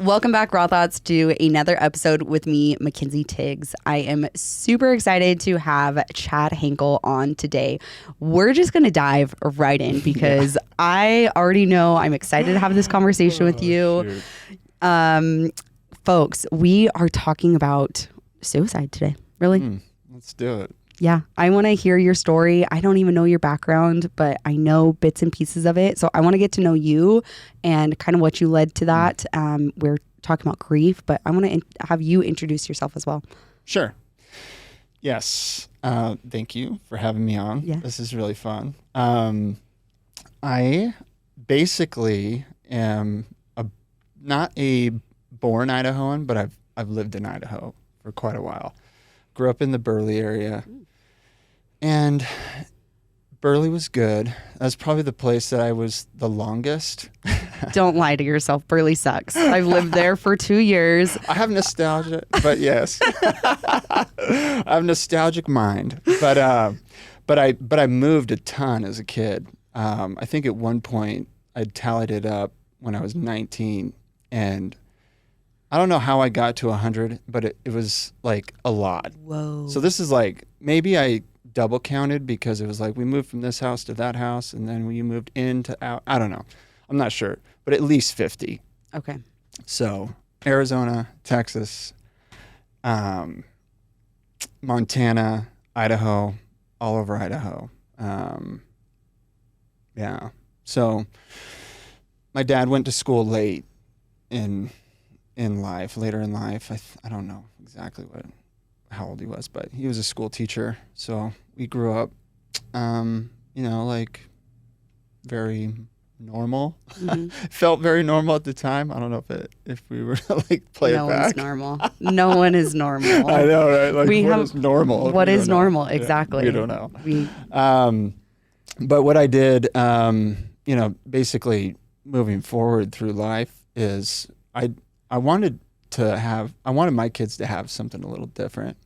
Welcome back, Raw Thoughts, to another episode with me, MaKenzie Tiegs. I am super excited to have Chad Hinkle on today. We're just going to dive right in because I already know I'm excited to have this conversation with you. Folks, we are talking about suicide today. Really? Let's do it. Yeah, I want to hear your story. I don't even know your background, but I know bits and pieces of it. So I want to get to know you and kind of what you led to that. We're talking about grief, but I want to have you introduce yourself as well. Sure. Yes. Thank you for having me on. Yeah. This is really fun. I basically am not a born Idahoan, but I've lived in Idaho for quite a while. Grew up in the Burley area. And Burley was good. That's probably the place that I was the longest. Don't lie to yourself. Burley sucks. I've lived there for 2 years. I have nostalgia, but yes. I have nostalgic mind. But I moved a ton as a kid. I think at one point I tallied it up when I was 19, and I don't know how I got to 100, but it was like a lot. Whoa. So this is like, maybe I double counted because it was like we moved from this house to that house and then we moved in to out. I don't know. I'm not sure, but at least 50. Okay. So Arizona, Texas, Montana, Idaho, all over Idaho. Yeah. So my dad went to school late in life, later in life. I don't know exactly how old he was, but he was a school teacher. So we grew up, like very normal. Mm-hmm. Felt very normal at the time. I don't know if we were to like play it back. No one's normal. No one is normal. I know, right? Like what is normal? What is normal? Exactly. Yeah, we don't know. But what I did, basically moving forward through life is I wanted my kids to have something a little different.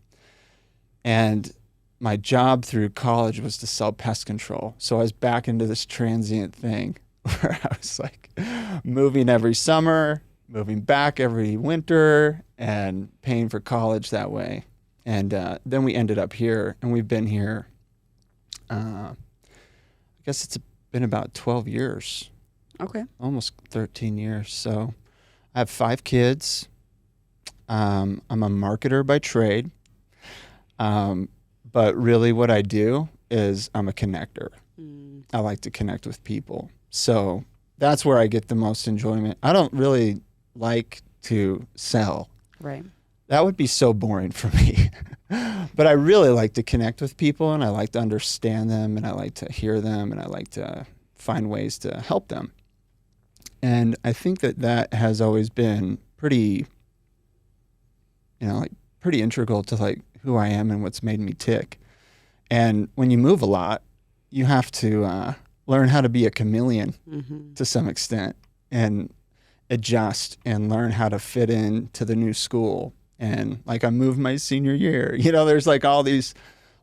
And my job through college was to sell pest control. So I was back into this transient thing where I was like moving every summer, moving back every winter, and paying for college that way. And then we ended up here, and we've been here, I guess it's been about 12 years. Okay. Almost 13 years. So I have 5 kids. I'm a marketer by trade. But really what I do is I'm a connector. I like to connect with people. So that's where I get the most enjoyment. I don't really like to sell. Right. That would be so boring for me. But I really like to connect with people, and I like to understand them, and I like to hear them, and I like to find ways to help them. And I think that has always been pretty integral to who I am and what's made me tick. And when you move a lot, you have to learn how to be a chameleon to some extent and adjust and learn how to fit into the new school. And I moved my senior year, there's all these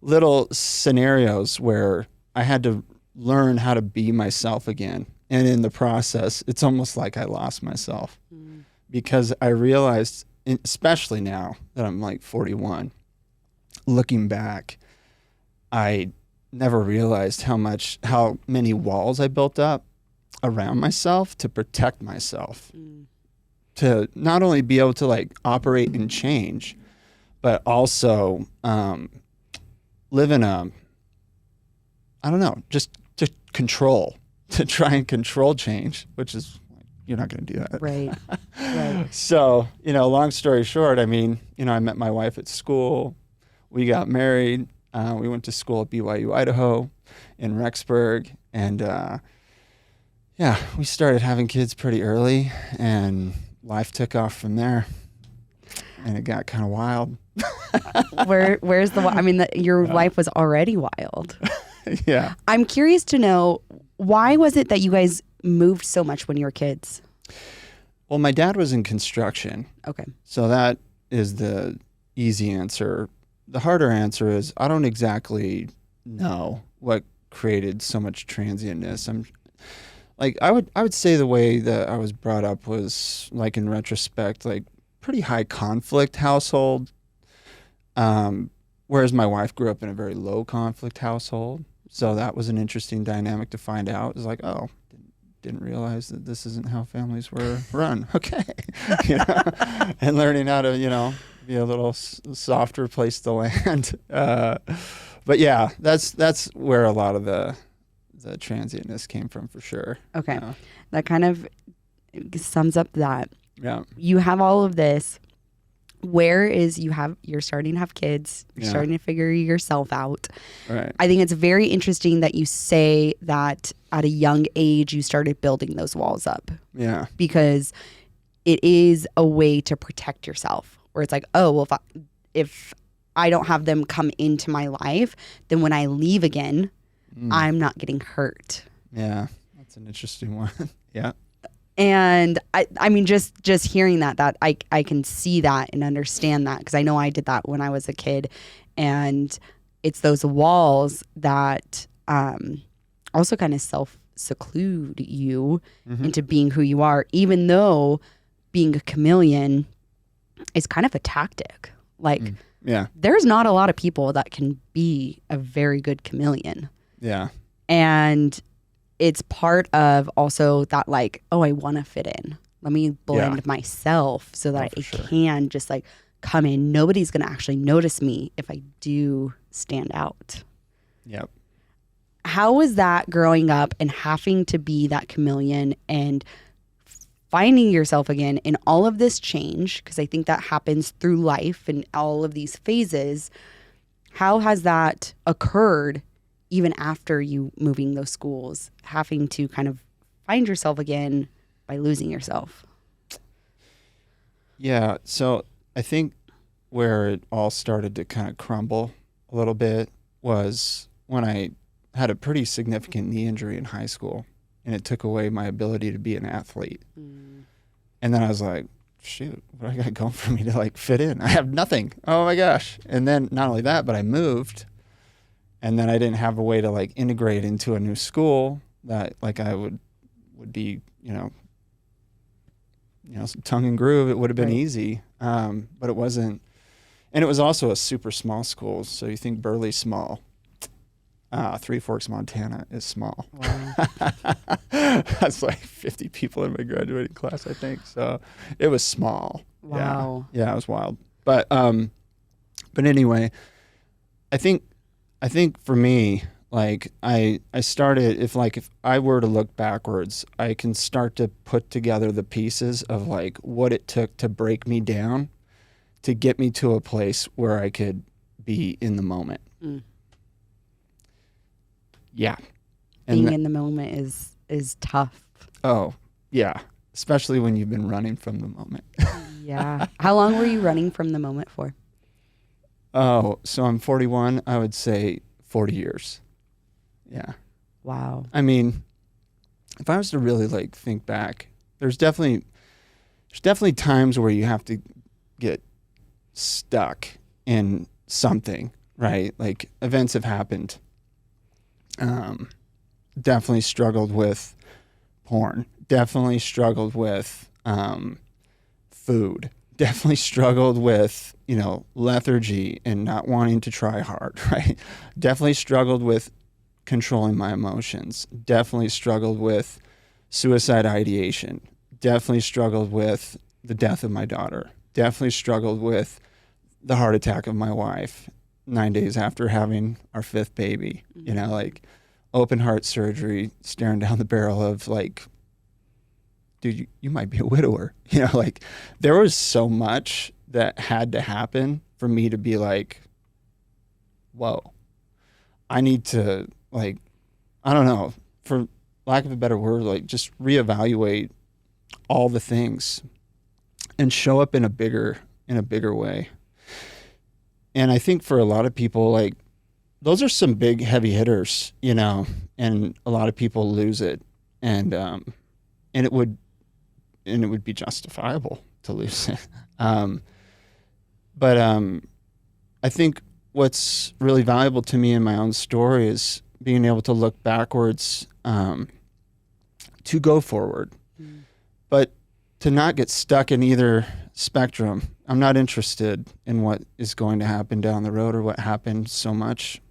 little scenarios where I had to learn how to be myself again. And in the process, it's almost like I lost myself because I realized, especially now that I'm 41, looking back, I never realized how many walls I built up around myself to protect myself, to not only be able to operate and change, but also live in just to control, to try and control change, which is, you're not going to do that. Right. Right. So, long story short, I met my wife at school. We got married. We went to school at BYU, Idaho in Rexburg. And, we started having kids pretty early, and life took off from there. And it got kind of wild. Where's your life was already wild. Yeah. I'm curious to know, why was it that you guys moved so much when you were kids? Well, my dad was in construction. Okay. So that is the easy answer. The harder answer is I don't exactly know what created so much transientness. like I would say the way that I was brought up was, like, in retrospect, like, pretty high conflict household. Whereas my wife grew up in a very low conflict household. So that was an interesting dynamic to find out. It was like, oh, didn't realize that this isn't how families were run. Okay. You know? And learning how to, be a little softer place to land. But yeah, that's where a lot of the transientness came from, for sure. Okay. That kind of sums up that. Yeah. You have all of this. You're starting to have kids, you're starting to figure yourself out. Right. I think it's very interesting that you say that at a young age you started building those walls up. Yeah. Because it is a way to protect yourself, where it's like, oh, well, if I don't have them come into my life, then when I leave again, I'm not getting hurt. Yeah. That's an interesting one. Yeah. And I mean, just hearing that I can see that and understand that, because I know I did that when I was a kid. And it's those walls that also kind of self-seclude you into being who you are, even though being a chameleon is kind of a tactic. Like, there's not a lot of people that can be a very good chameleon. Yeah. And it's part of also that, like, oh, I want to fit in. Let me blend myself so that I can just, like, come in. Nobody's going to actually notice me if I do stand out. Yep. How was that growing up and having to be that chameleon and finding yourself again in all of this change? Because I think that happens through life and all of these phases. How has that occurred even after you moving those schools, having to kind of find yourself again by losing yourself? Yeah. So I think where it all started to kind of crumble a little bit was when I had a pretty significant knee injury in high school, and it took away my ability to be an athlete. And then I was like, shoot, what do I got going for me to, like, fit in? I have nothing. Oh my gosh. And then not only that, but I moved. And then I didn't have a way to, like, integrate into a new school that, like, I would be, tongue and groove. It would have been easy, but it wasn't. And it was also a super small school. So you think Burley's small. Three Forks, Montana is small. Wow. That's like 50 people in my graduating class, I think. So it was small. Wow. Yeah, it was wild. But anyway, I think for me, like, I started, if I were to look backwards, I can start to put together the pieces of, like, what it took to break me down to get me to a place where I could be in the moment. Yeah. Being in the moment is tough. Oh, yeah. Especially when you've been running from the moment. Yeah. How long were you running from the moment for? Oh, so I'm 41. I would say 40 years. Yeah. Wow. I mean, if I was to really, like, think back, there's definitely times where you have to get stuck in something, right? Like, events have happened. Definitely struggled with porn. Definitely struggled with food. Definitely struggled with, lethargy and not wanting to try hard, right? Definitely struggled with controlling my emotions. Definitely struggled with suicide ideation. Definitely struggled with the death of my daughter. Definitely struggled with the heart attack of my wife 9 days after having our fifth baby. Like, open heart surgery, staring down the barrel of, like, dude, you might be a widower. Like, there was so much that had to happen for me to be like, whoa, I need to, like, I don't know, for lack of a better word, like, just reevaluate all the things and show up in a bigger way. And I think for a lot of people, like, those are some big heavy hitters, and a lot of people lose it, and it would be justifiable to lose it. But I think what's really valuable to me in my own story is being able to look backwards to go forward. But to not get stuck in either spectrum. I'm not interested in what is going to happen down the road or what happened so much.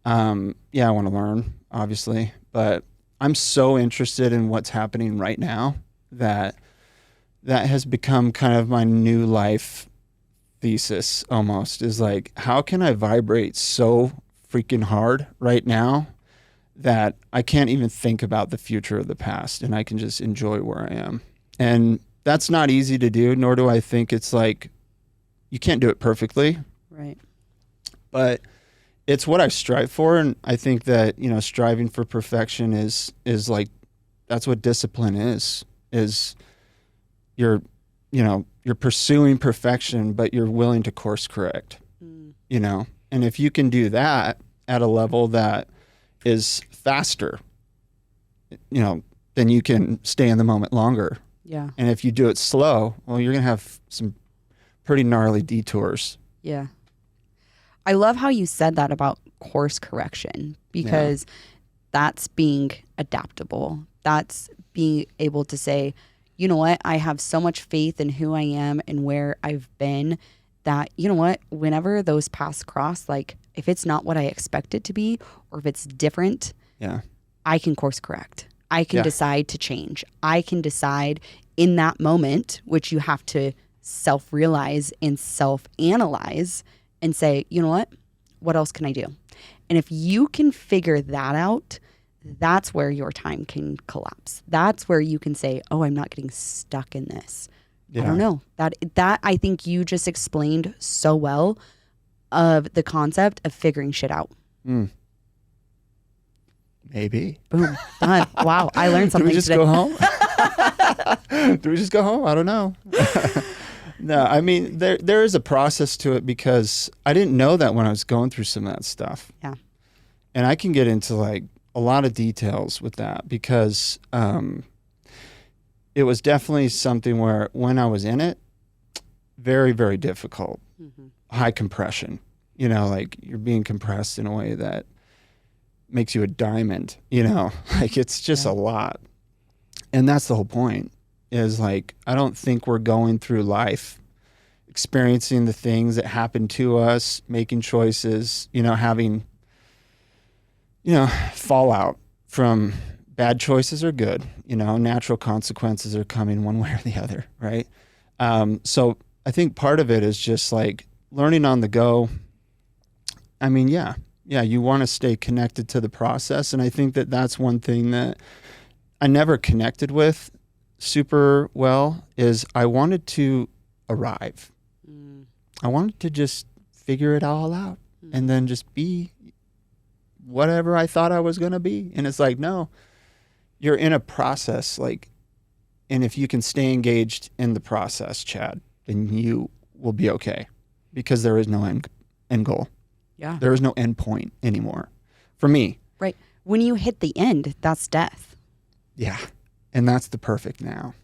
Yeah, I want to learn, obviously, but I'm so interested in what's happening right now that has become kind of my new life thesis almost, is like, how can I vibrate so freaking hard right now that I can't even think about the future or the past, and I can just enjoy where I am. And that's not easy to do, nor do I think it's like, you can't do it perfectly. Right. But it's what I strive for. And I think that, striving for perfection is like, that's what discipline is you're pursuing perfection, but you're willing to course correct, and if you can do that at a level that is faster, then you can stay in the moment longer. Yeah. And if you do it slow, well, you're going to have some pretty gnarly detours. Yeah. I love how you said that about course correction, because that's being adaptable. That's being able to say, you know what, I have so much faith in who I am and where I've been that, you know what, whenever those paths cross, like if it's not what I expect it to be, or if it's different, I can course correct. I can decide to change. I can decide in that moment, which you have to self-realize and self-analyze and say, you know what else can I do? And if you can figure that out, that's where your time can collapse. That's where you can say, oh, I'm not getting stuck in this. I don't know. That I think you just explained so well of the concept of figuring shit out. Maybe. Boom. Done. Wow. I learned something Do we just today. go home? Do we just go home? I don't know. No, I mean, there is a process to it, because I didn't know that when I was going through some of that stuff. Yeah. And I can get into like a lot of details with that, because it was definitely something where when I was in it, very, very difficult. High compression, like you're being compressed in a way that makes you a diamond, like it's just a lot. And that's the whole point, is like, I don't think we're going through life experiencing the things that happen to us, making choices, having, fallout from bad choices are good, natural consequences are coming one way or the other. Right. So I think part of it is just like learning on the go. I mean, you want to stay connected to the process. And I think that that's one thing that I never connected with super well, is I wanted to arrive. I wanted to just figure it all out and then just be whatever I thought I was going to be. And it's like, no, you're in a process, like, and if you can stay engaged in the process, Chad, then you will be okay, because there is no end goal. Yeah. There is no end point anymore for me. Right. When you hit the end, that's death. Yeah. And that's the perfect now.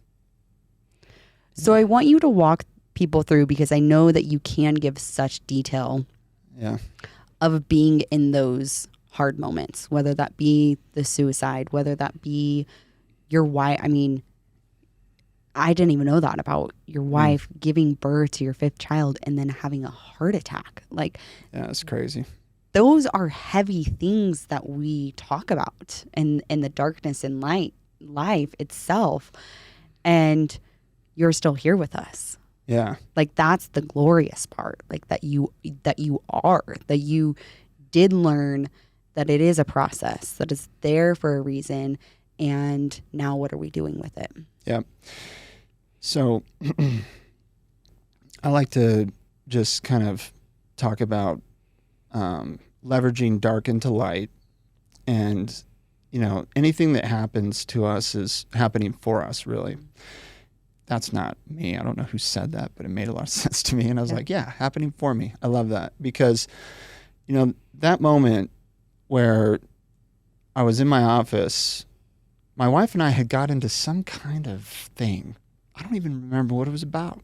So I want you to walk people through, because I know that you can give such detail of being in those hard moments, whether that be the suicide, whether that be your wife. I mean, I didn't even know that about your wife giving birth to your 5th child and then having a heart attack. Like, yeah, it's crazy. Those are heavy things that we talk about in the darkness and life itself. And you're still here with us. Yeah. Like, that's the glorious part. Like that you did learn that it is a process, that is there for a reason. And now what are we doing with it? Yeah. So I like to just kind of talk about leveraging dark into light, and, anything that happens to us is happening for us, really. That's not me. I don't know who said that, but it made a lot of sense to me. And I was like, yeah, happening for me. I love that, because, that moment where I was in my office, my wife and I had got into some kind of thing. I don't even remember what it was about.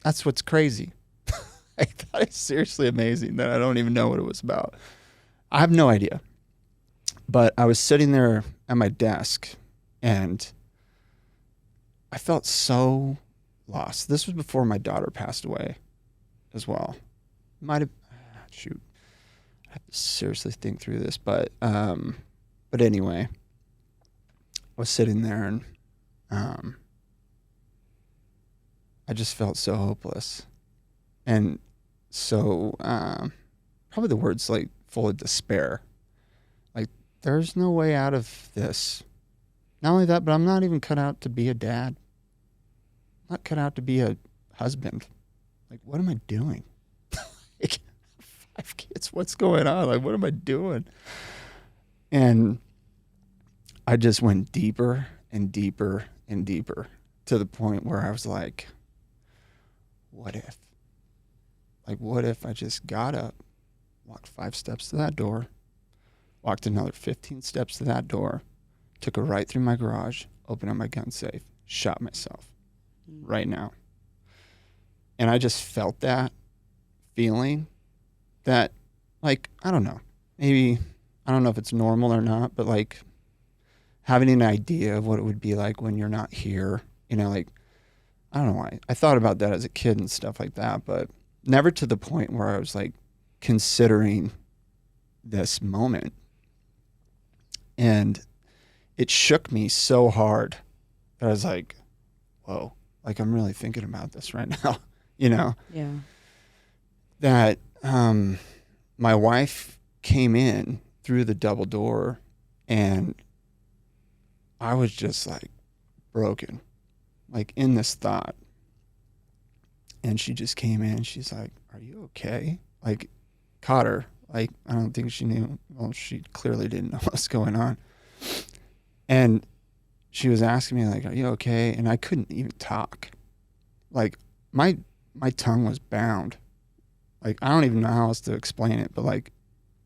That's what's crazy. I thought it's seriously amazing that I don't even know what it was about. I have no idea. But I was sitting there at my desk, And I felt so lost. This was before my daughter passed away as well. Might have, shoot, I have to seriously think through this, but anyway, I was sitting there and I just felt so hopeless. And so probably the words like full of despair. Like, there's no way out of this. Not only that, but I'm not even cut out to be a dad. I'm not cut out to be a husband. Like, what am I doing? Like, 5 kids, what's going on? Like, what am I doing? And I just went deeper and deeper and deeper to the point where I was like, what if? Like, what if I just got up, walked 5 steps to that door, walked another 15 steps to that door, took a right through my garage, opened up my gun safe, shot myself right now. And I just felt that feeling that, like, I don't know, maybe, I don't know if it's normal or not, but like having an idea of what it would be like when you're not here, you know, like, I don't know why. I thought about that as a kid and stuff like that, but never to the point where I was like considering this moment. And it shook me so hard that I was like, whoa, like I'm really thinking about this right now, you know? Yeah. That my wife came in through the double door and I was just like broken, like in this thought. And she just came in. She's like, are you okay? Like, caught her. Like, I don't think she knew. Well, she clearly didn't know what's going on. And she was asking me, like, are you okay? And I couldn't even talk. Like, my tongue was bound. Like, I don't even know how else to explain it, but like,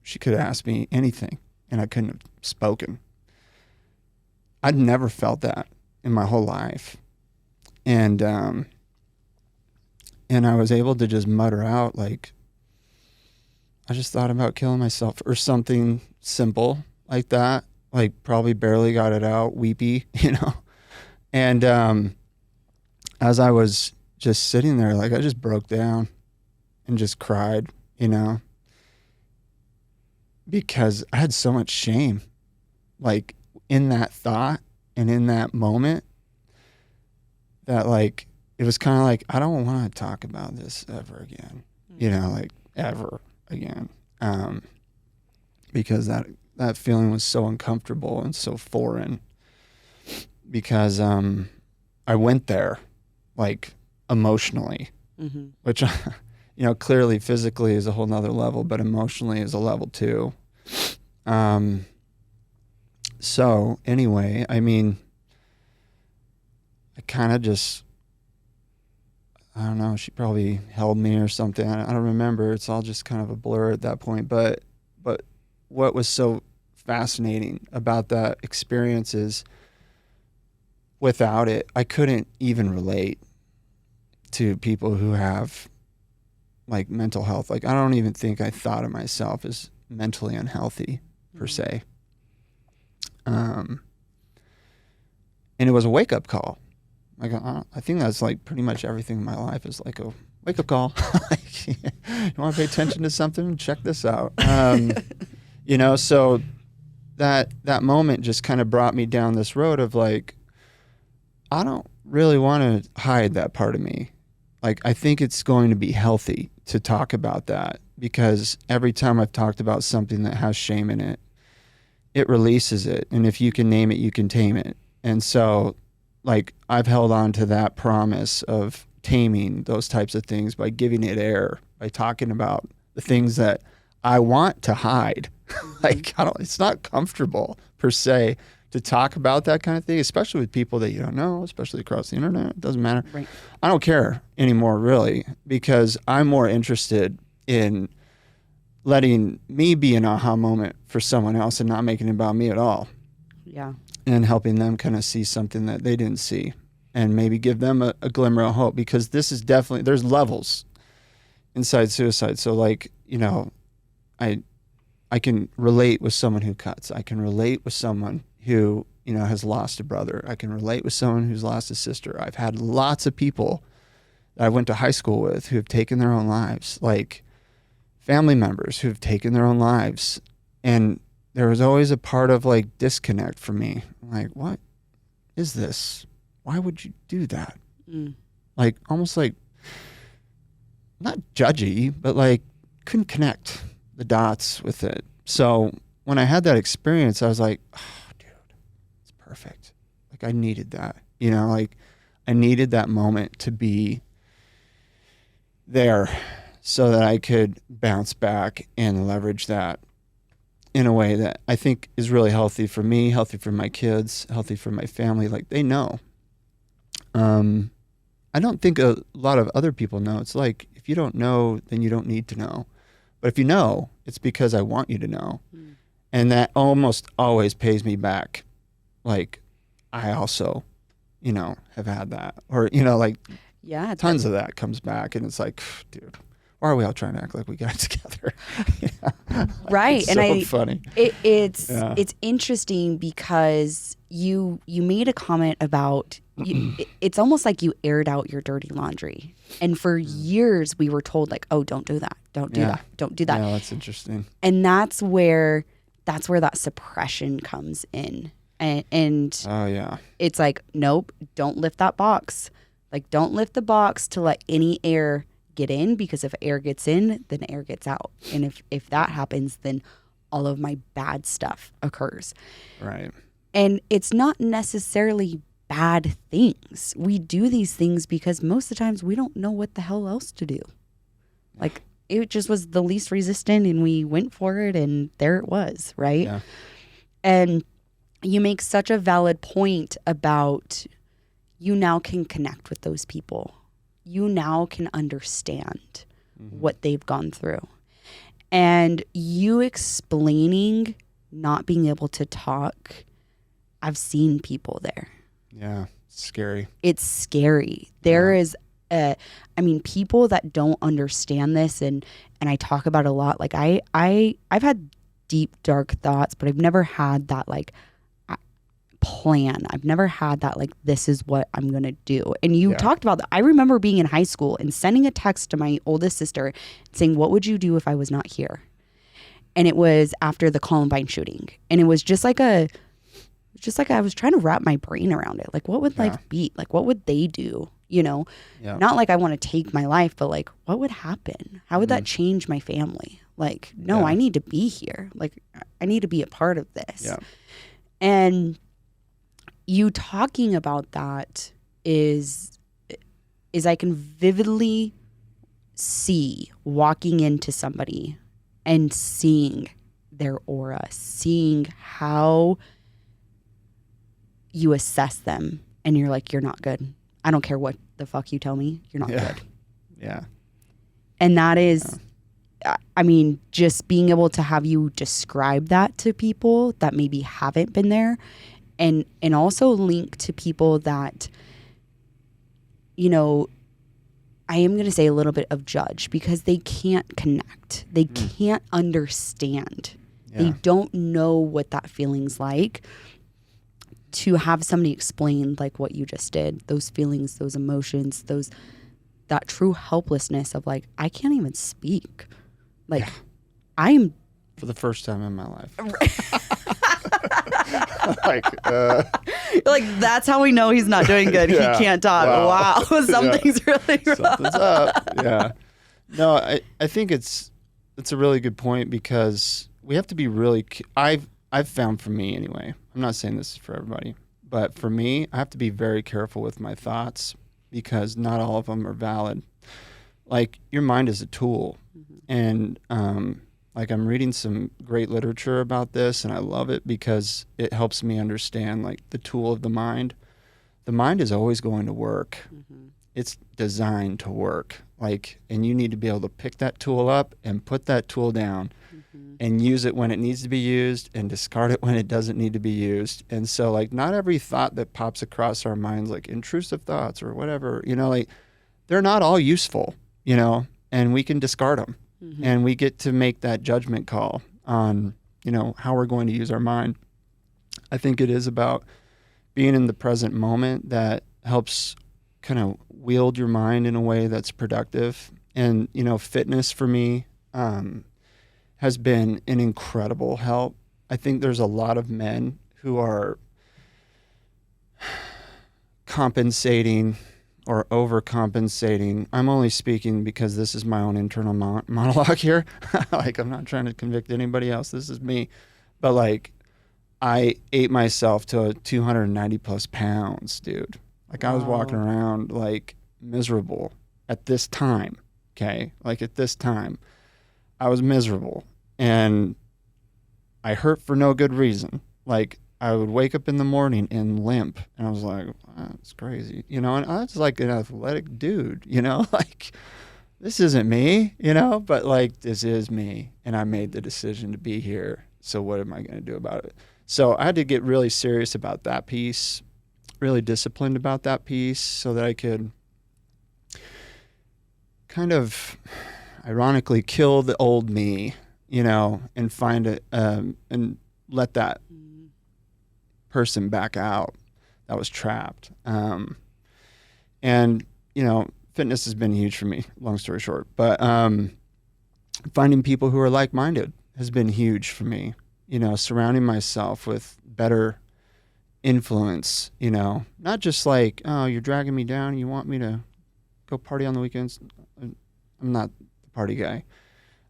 she could ask me anything and I couldn't have spoken. I'd never felt that in my whole life. And I was able to just mutter out, like, I just thought about killing myself or something simple like that. Like, probably barely got it out, weepy, you know? And as I was just sitting there, like, I just broke down and just cried, you know? Because I had so much shame, like, in that thought and in that moment that, like, it was kind of like, I don't want to talk about this ever again, you know, like, ever again. Because that feeling was so uncomfortable and so foreign because I went there, like, emotionally, which, you know, clearly physically is a whole nother level, but emotionally is a level too. So anyway, I mean, I kind of just, I don't know, she probably held me or something. I don't remember. It's all just kind of a blur at that point. But what was so fascinating about that experience is without it, I couldn't even relate to people who have like mental health. Like, I don't even think I thought of myself as mentally unhealthy per se. And it was a wake-up call. Like, I think that's like pretty much everything in my life is like a wake-up call. Like, you want to pay attention to something? Check this out. You know, so that moment just kind of brought me down this road of like, I don't really want to hide that part of me. Like, I think it's going to be healthy to talk about that because every time I've talked about something that has shame in it, it releases it. And if you can name it, you can tame it. And so, like, I've held on to that promise of taming those types of things by giving it air, by talking about the things that I want to hide. Like, it's not comfortable per se to talk about that kind of thing, especially with people that you don't know, especially across the internet. It doesn't matter. Right. I don't care anymore, really, because I'm more interested in letting me be an aha moment for someone else and not making it about me at all. Yeah. And helping them kind of see something that they didn't see and maybe give them a glimmer of hope, because this is definitely, there's levels inside suicide. So, like, you know, I can relate with someone who cuts. I can relate with someone who has lost a brother. I can relate with someone who's lost a sister. I've had lots of people that I went to high school with who have taken their own lives, like family members who have taken their own lives. And there was always a part of like disconnect for me. Like, what is this? Why would you do that? Like, almost like, not judgy, but like couldn't connect the dots with it. So when I had that experience, I was like, oh, dude, it's perfect. Like, I needed that, like I needed that moment to be there so that I could bounce back and leverage that in a way that I think is really healthy for me, healthy for my kids, healthy for my family. Like, they know. I don't think a lot of other people know. It's like, if you don't know, then you don't need to know. But if you know, it's because I want you to know. And that almost always pays me back. Like, I also, have had that. Or, like, tons of that comes back. And it's like, dude, why are we all trying to act like we got it together? Right. It's so funny. It's interesting because you made a comment about, it's almost like you aired out your dirty laundry. And for years we were told like, oh, don't do that. Don't do that. Don't do that. Yeah, that's interesting. And that's where that suppression comes in. And oh yeah, it's like, nope, don't lift that box. Like, don't lift the box to let any air get in, because if air gets in, then air gets out. And if that happens, then all of my bad stuff occurs. Right. And it's not necessarily bad things. We do these things because most of the times we don't know what the hell else to do. Like, it just was the least resistant and we went for it and there it was, right? Yeah. And you make such a valid point about you now can connect with those people. You now can understand what they've gone through. And you explaining not being able to talk, I've seen people there. Yeah, it's scary. It's scary. There is people that don't understand this, and I talk about it a lot. Like, I've had deep, dark thoughts, but I've never had that like plan. I've never had that like, this is what I'm gonna do. And you talked about that. I remember being in high school and sending a text to my oldest sister saying, what would you do if I was not here? And it was after the Columbine shooting. And it was just like I was trying to wrap my brain around it. Like, what would life be? Like, what would they do? Not like I want to take my life, but like, what would happen? How would that change my family? Like, no, I need to be here. Like, I need to be a part of this. Yeah. And you talking about that is I can vividly see walking into somebody and seeing their aura, seeing how you assess them, and you're like, you're not good. I don't care what the fuck you tell me, you're not good. Yeah. And that is, I mean, just being able to have you describe that to people that maybe haven't been there, and also link to people that, I am going to say a little bit of judge, because they can't connect. They can't understand. Yeah. They don't know what that feeling's like. To have somebody explain like what you just did, those feelings, those emotions, that true helplessness of like, I can't even speak. Like, I'm for the first time in my life. Like, that's how we know he's not doing good. He can't talk. Wow. Something's really wrong. Something's up. Yeah. No, I think it's a really good point, because we have to be really, I've found, for me anyway, I'm not saying this is for everybody, but for me, I have to be very careful with my thoughts, because not all of them are valid. Like, your mind is a tool. And like, I'm reading some great literature about this, and I love it because it helps me understand like the tool of the mind. The mind is always going to work. It's designed to work. Like, and you need to be able to pick that tool up and put that tool down and use it when it needs to be used and discard it when it doesn't need to be used. And so like, not every thought that pops across our minds, like intrusive thoughts or whatever, like, they're not all useful, and we can discard them. And we get to make that judgment call on, how we're going to use our mind. I think it is about being in the present moment that helps kind of wield your mind in a way that's productive. And, fitness for me has been an incredible help. I think there's a lot of men who are compensating or overcompensating. I'm only speaking because this is my own internal monologue here. Like, I'm not trying to convict anybody else. This is me. But like, I ate myself to 290 plus pounds, dude. Like, I was walking around like miserable at this time. Okay. Like, at this time, I was miserable and I hurt for no good reason. Like, I would wake up in the morning and limp, and I was like, wow, that's crazy, and I was like an athletic dude, like, this isn't me, but like, this is me, and I made the decision to be here, so what am I going to do about it? So I had to get really serious about that piece, really disciplined about that piece, so that I could kind of ironically kill the old me, and find it, and let that person back out that was trapped. And, fitness has been huge for me, long story short. But finding people who are like-minded has been huge for me, surrounding myself with better influence, not just like, oh, you're dragging me down, you want me to go party on the weekends. I'm not the party guy.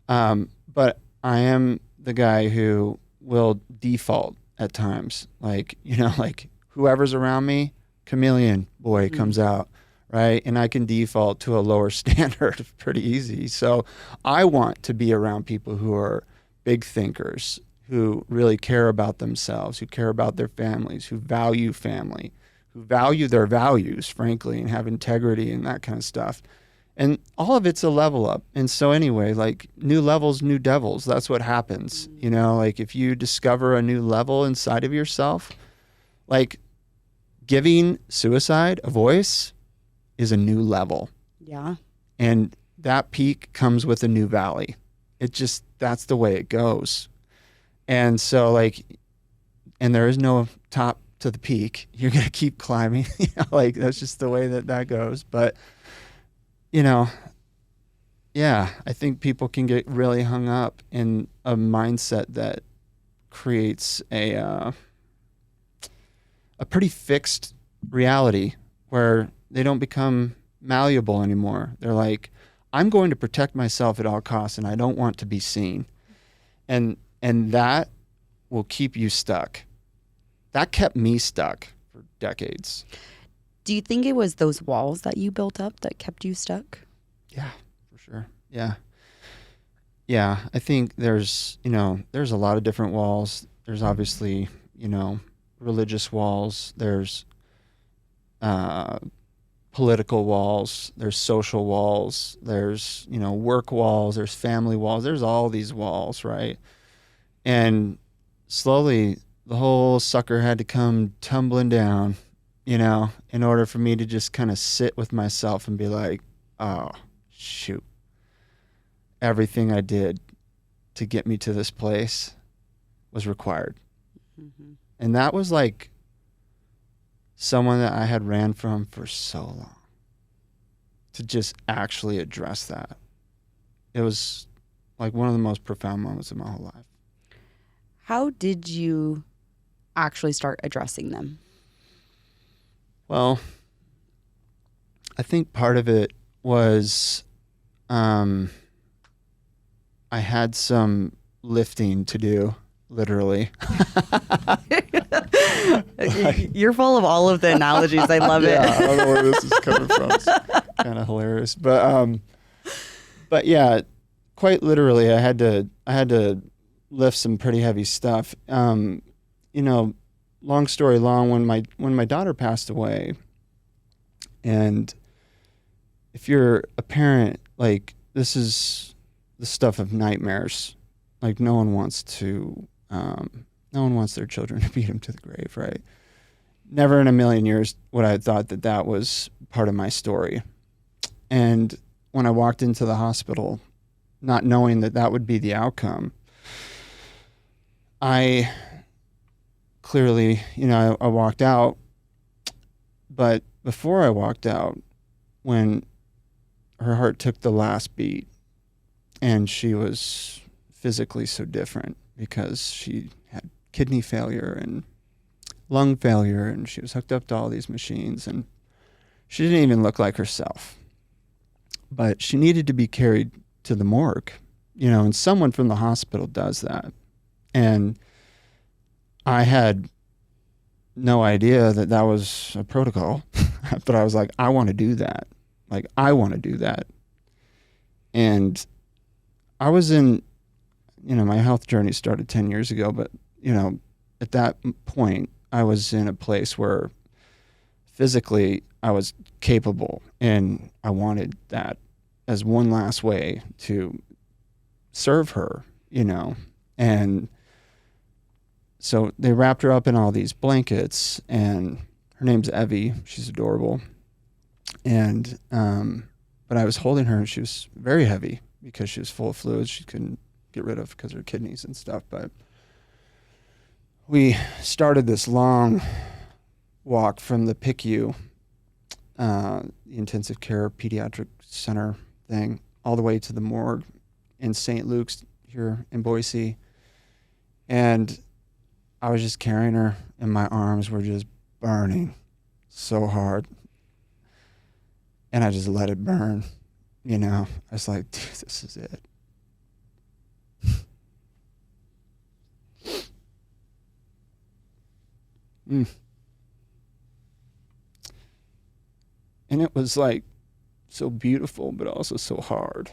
But I am the guy who will default at times, like, like whoever's around me, chameleon boy comes out, right? And I can default to a lower standard pretty easy. So I want to be around people who are big thinkers, who really care about themselves, who care about their families, who value family, who value their values, frankly, and have integrity and that kind of stuff. And all of it's a level up. And so anyway, like, new levels, new devils, that's what happens. Like, if you discover a new level inside of yourself, like, giving suicide a voice is a new level. Yeah. And that peak comes with a new valley. That's the way it goes. And so, like, and there is no top to the peak. You're going to keep climbing. Like, that's just the way that goes. But yeah, I think people can get really hung up in a mindset that creates a pretty fixed reality where they don't become malleable anymore. They're like, I'm going to protect myself at all costs, and I don't want to be seen. And that will keep you stuck. That kept me stuck for decades. Do you think it was those walls that you built up that kept you stuck? Yeah, for sure. Yeah. Yeah, I think there's a lot of different walls. There's obviously, religious walls. There's political walls. There's social walls. There's, work walls. There's family walls. There's all these walls, right? And slowly the whole sucker had to come tumbling down, in order for me to just kind of sit with myself and be like, oh, shoot. Everything I did to get me to this place was required. Mm-hmm. And that was like someone that I had ran from for so long. To just actually address that. It was like one of the most profound moments of my whole life. How did you actually start addressing them? Well, I think part of it was I had some lifting to do, literally. You're full of all of the analogies. I love it. I don't know where this is coming from. It's kind of hilarious. But yeah, quite literally, I had to lift some pretty heavy stuff. Long story long, when my daughter passed away, and if you're a parent, like, this is the stuff of nightmares. Like, no one wants their children to beat them to the grave, right? Never in a million years would I have thought that was part of my story. And when I walked into the hospital, not knowing that would be the outcome, I clearly, I walked out. But before I walked out, when her heart took the last beat, and she was physically so different because she had kidney failure and lung failure, and she was hooked up to all these machines, and she didn't even look like herself. But she needed to be carried to the morgue, and someone from the hospital does that. And I had no idea that that was a protocol, but I was like, I want to do that. Like, I want to do that. And I was in, my health journey started 10 years ago, but, at that point, I was in a place where physically I was capable, and I wanted that as one last way to serve her, and so they wrapped her up in all these blankets, and her name's Evie. She's adorable. And, but I was holding her, and she was very heavy because she was full of fluids she couldn't get rid of because of her kidneys and stuff. But we started this long walk from the PICU, the intensive care pediatric center thing, all the way to the morgue in St. Luke's here in Boise. And I was just carrying her, and my arms were just burning so hard. And I just let it burn, I was like, dude, this is it. And it was like so beautiful, but also so hard.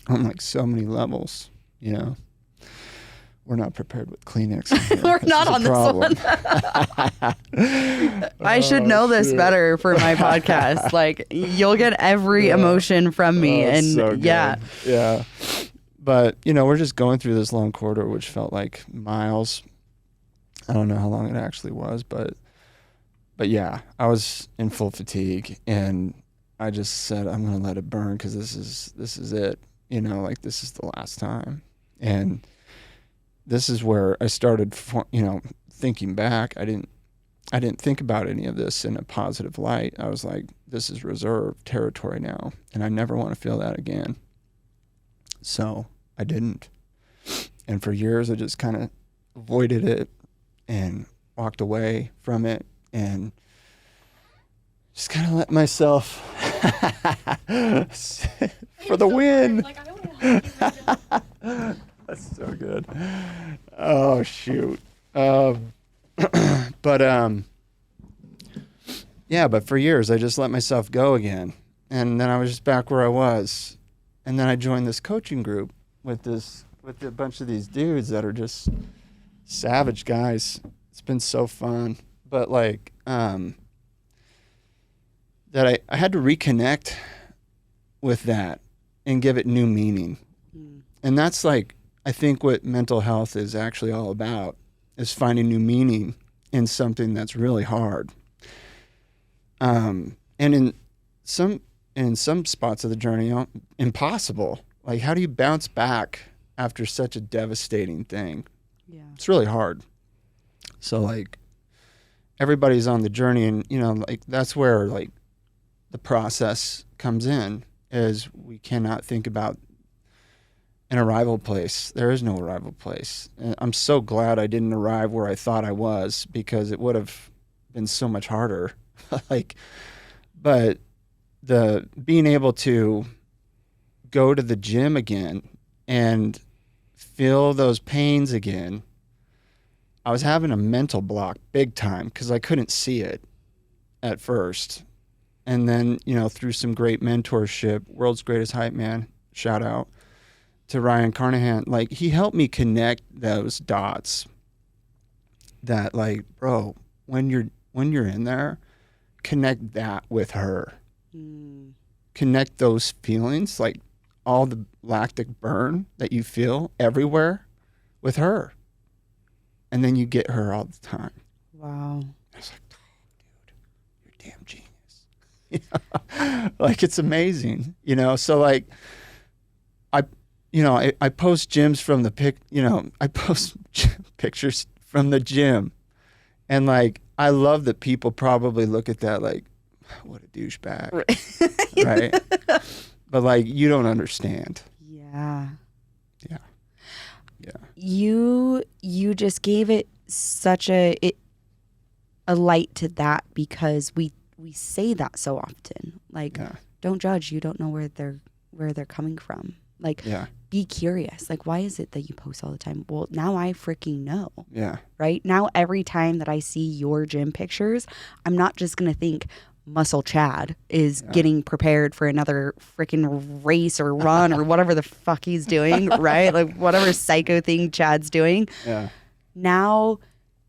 On like so many levels, We're not prepared with Kleenex. We're not on this one. I should know this better for my podcast. Like, you'll get every emotion from me. And so yeah. Yeah. But, we're just going through this long corridor, which felt like miles. I don't know how long it actually was, but yeah, I was in full fatigue, and I just said, I'm going to let it burn because this is it. This is the last time. And this is where I started, thinking back. I didn't think about any of this in a positive light. I was like, this is reserved territory now, and I never want to feel that again. So I didn't. And for years, I just kind of avoided it and walked away from it and just kind of let myself for the win. That's so good. Oh, shoot. But for years, I just let myself go again. And then I was just back where I was. And then I joined this coaching group with a bunch of these dudes that are just savage guys. It's been so fun. But that I had to reconnect with that and give it new meaning. And that's I think what mental health is actually all about, is finding new meaning in something that's really hard. And in some spots of the journey, impossible. Like, how do you bounce back after such a devastating thing? Yeah. It's really hard. So everybody's on the journey, and that's where the process comes in, is we cannot think about an arrival place. There is no arrival place. And I'm so glad I didn't arrive where I thought I was, because it would have been so much harder. But the being able to go to the gym again and feel those pains again, I was having a mental block big time because I couldn't see it at first. And then, through some great mentorship, world's greatest hype man, shout out to Ryan Carnahan, he helped me connect those dots that bro, when you're in there, connect that with her. Connect those feelings, all the lactic burn that you feel everywhere, with her. And then you get her all the time. Wow. I was like, oh, dude, you're a damn genius. It's amazing, so I I post gyms from I post pictures from the gym, and like, I love that people probably look at that like, what a douchebag, right? But like, you don't understand. Yeah. Yeah. Yeah. You just gave it such a light to that, because we say that so often. Like, don't judge. You don't know where they're coming from. Like, be curious. Like, why is it that you post all the time? Well, now I freaking know. Yeah. Right? Now every time that I see your gym pictures, I'm not just going to think Muscle Chad is getting prepared for another freaking race or run or whatever the fuck he's doing, right? Like, whatever psycho thing Chad's doing. Yeah. Now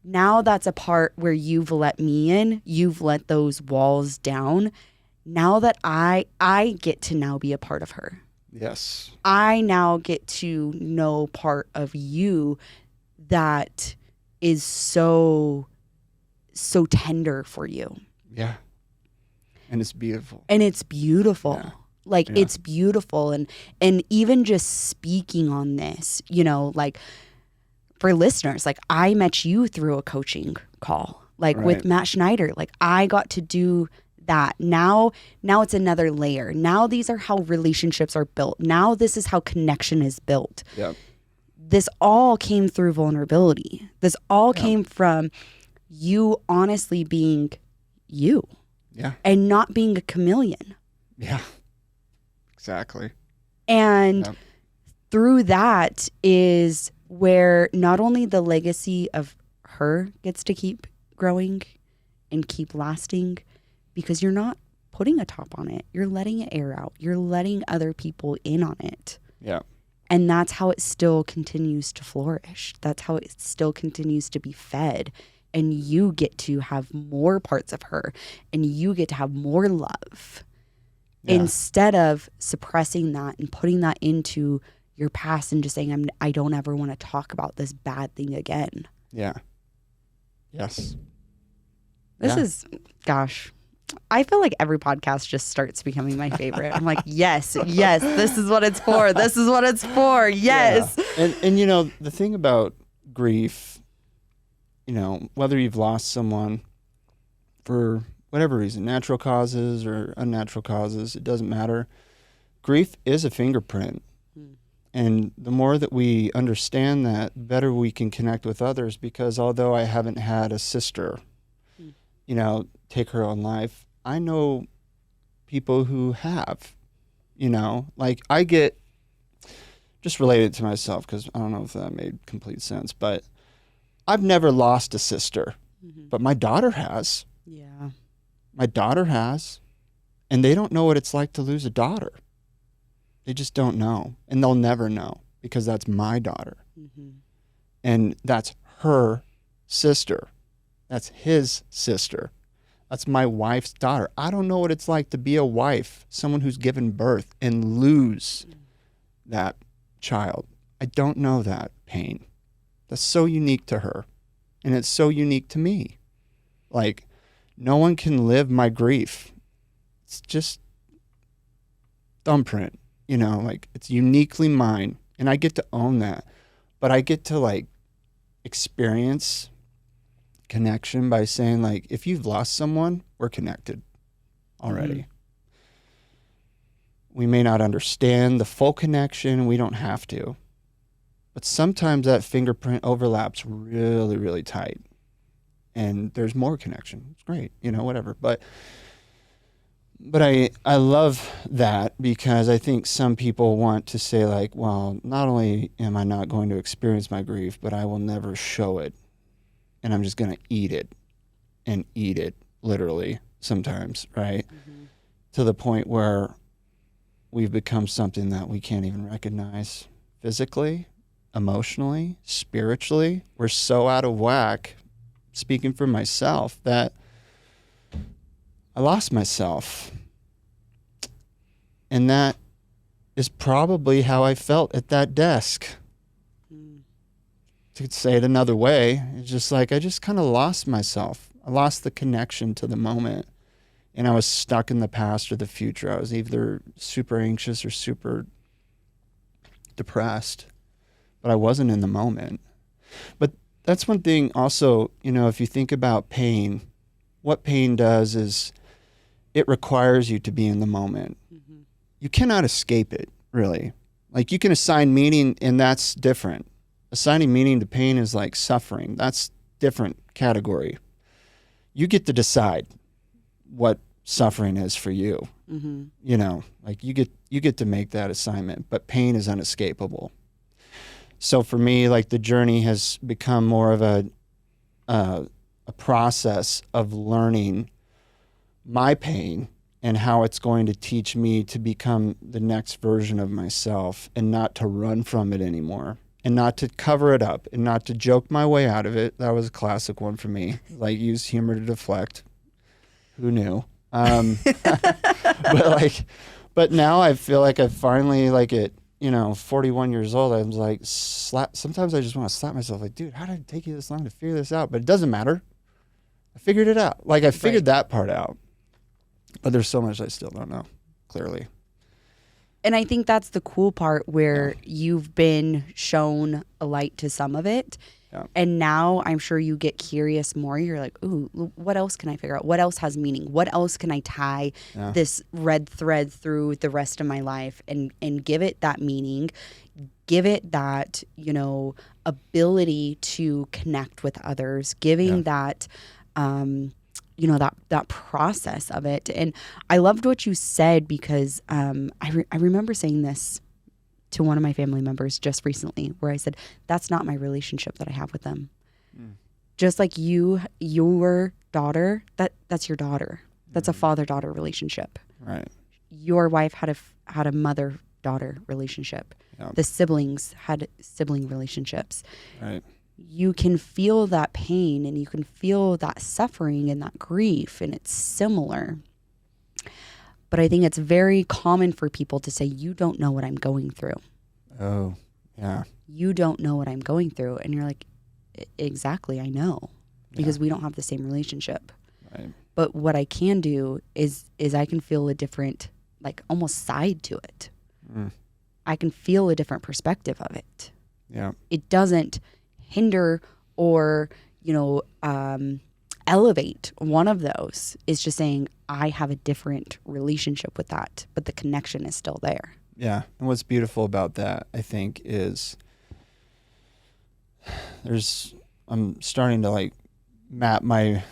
that's a part where you've let me in. You've let those walls down. Now that I get to now be a part of her. Yes. I now get to know part of you that is so tender for you. Yeah. And it's beautiful. Yeah. Like, it's beautiful. And even just speaking on this, like, for listeners, like, I met you through a coaching call, like with Matt Schneider. Like, I got to do that. Now it's another layer. Now these are how relationships are built. Now this is how connection is built. Yep. This all came through vulnerability. This all came from you honestly being you. Yeah. And not being a chameleon. Yeah. Exactly. And through that is where not only the legacy of her gets to keep growing and keep lasting, because you're not putting a top on it. You're letting it air out. You're letting other people in on it. Yeah. And that's how it still continues to flourish. That's how it still continues to be fed. And you get to have more parts of her, and you get to have more love instead of suppressing that and putting that into your past and just saying, I don't ever want to talk about this bad thing again. Yeah. Yes. This is, gosh, I feel like every podcast just starts becoming my favorite. I'm like, yes, this is what it's for. This is what it's for. Yes. Yeah. And the thing about grief, whether you've lost someone for whatever reason, natural causes or unnatural causes, it doesn't matter. Grief is a fingerprint. And the more that we understand that, the better we can connect with others, because although I haven't had a sister, take her own life, I know people who have, like, I get, just related to myself, because I don't know if that made complete sense, but I've never lost a sister, but my daughter has. Yeah. My daughter has, and they don't know what it's like to lose a daughter. They just don't know, and they'll never know, because that's my daughter. And that's her sister. That's his sister. That's my wife's daughter. I don't know what it's like to be a wife, someone who's given birth, and lose that child. I don't know that pain. That's so unique to her, and it's so unique to me. Like, no one can live my grief. It's just thumbprint, like, it's uniquely mine, and I get to own that. But I get to, like, experience connection by saying, like, if you've lost someone, we're connected already. We may not understand the full connection. We don't have to. But sometimes that fingerprint overlaps really, really tight, and there's more connection. It's great, whatever. But I love that, because I think some people want to say, like, well, not only am I not going to experience my grief, but I will never show it, and I'm just going to eat it literally sometimes, right? To the point where we've become something that we can't even recognize physically, emotionally, spiritually. We're so out of whack, speaking for myself, that I lost myself. And that is probably how I felt at that desk. To say it another way, it's just like, I just kind of lost myself. I lost the connection to the moment. And I was stuck in the past or the future. I was either super anxious or super depressed, but I wasn't in the moment. But that's one thing also, if you think about pain, what pain does is it requires you to be in the moment. Mm-hmm. You cannot escape it, really. Like, you can assign meaning, and that's different. Assigning meaning to pain is like suffering. That's different category. You get to decide what suffering is for you. Mm-hmm. Like you get to make that assignment, but pain is unescapable. So for me, like, the journey has become more of a process of learning my pain and how it's going to teach me to become the next version of myself, and not to run from it anymore, and not to cover it up, and not to joke my way out of it. That was a classic one for me. Like, use humor to deflect. Who knew? But now I feel like I finally, like, at 41 years old, I was like, sometimes I just want to slap myself, like, dude, how did it take you this long to figure this out? But it doesn't matter. I figured it out. Like, I figured that part out. But there's so much I still don't know, clearly. And I think that's the cool part, where you've been shown a light to some of it. Yeah. And now I'm sure you get curious more. You're like, ooh, what else can I figure out? What else has meaning? What else can I tie this red thread through the rest of my life and give it that meaning, give it that, ability to connect with others, giving that, that process of it. And I loved what you said, because I remember saying this to one of my family members just recently, where I said, that's not my relationship that I have with them. Just like your daughter, that's your daughter. That's a father-daughter relationship. Right. Your wife had a mother-daughter relationship. Yep. The siblings had sibling relationships. Right. You can feel that pain, and you can feel that suffering and that grief, and it's similar. But I think it's very common for people to say, you don't know what I'm going through. Oh, yeah. You don't know what I'm going through. And you're like, exactly, I know, because we don't have the same relationship. Right. But what I can do is I can feel a different, like, almost side to it. I can feel a different perspective of it. Yeah. It doesn't hinder or, elevate one of those. It's just saying, I have a different relationship with that, but the connection is still there. Yeah. And what's beautiful about that, I think, is I'm starting to, like, map my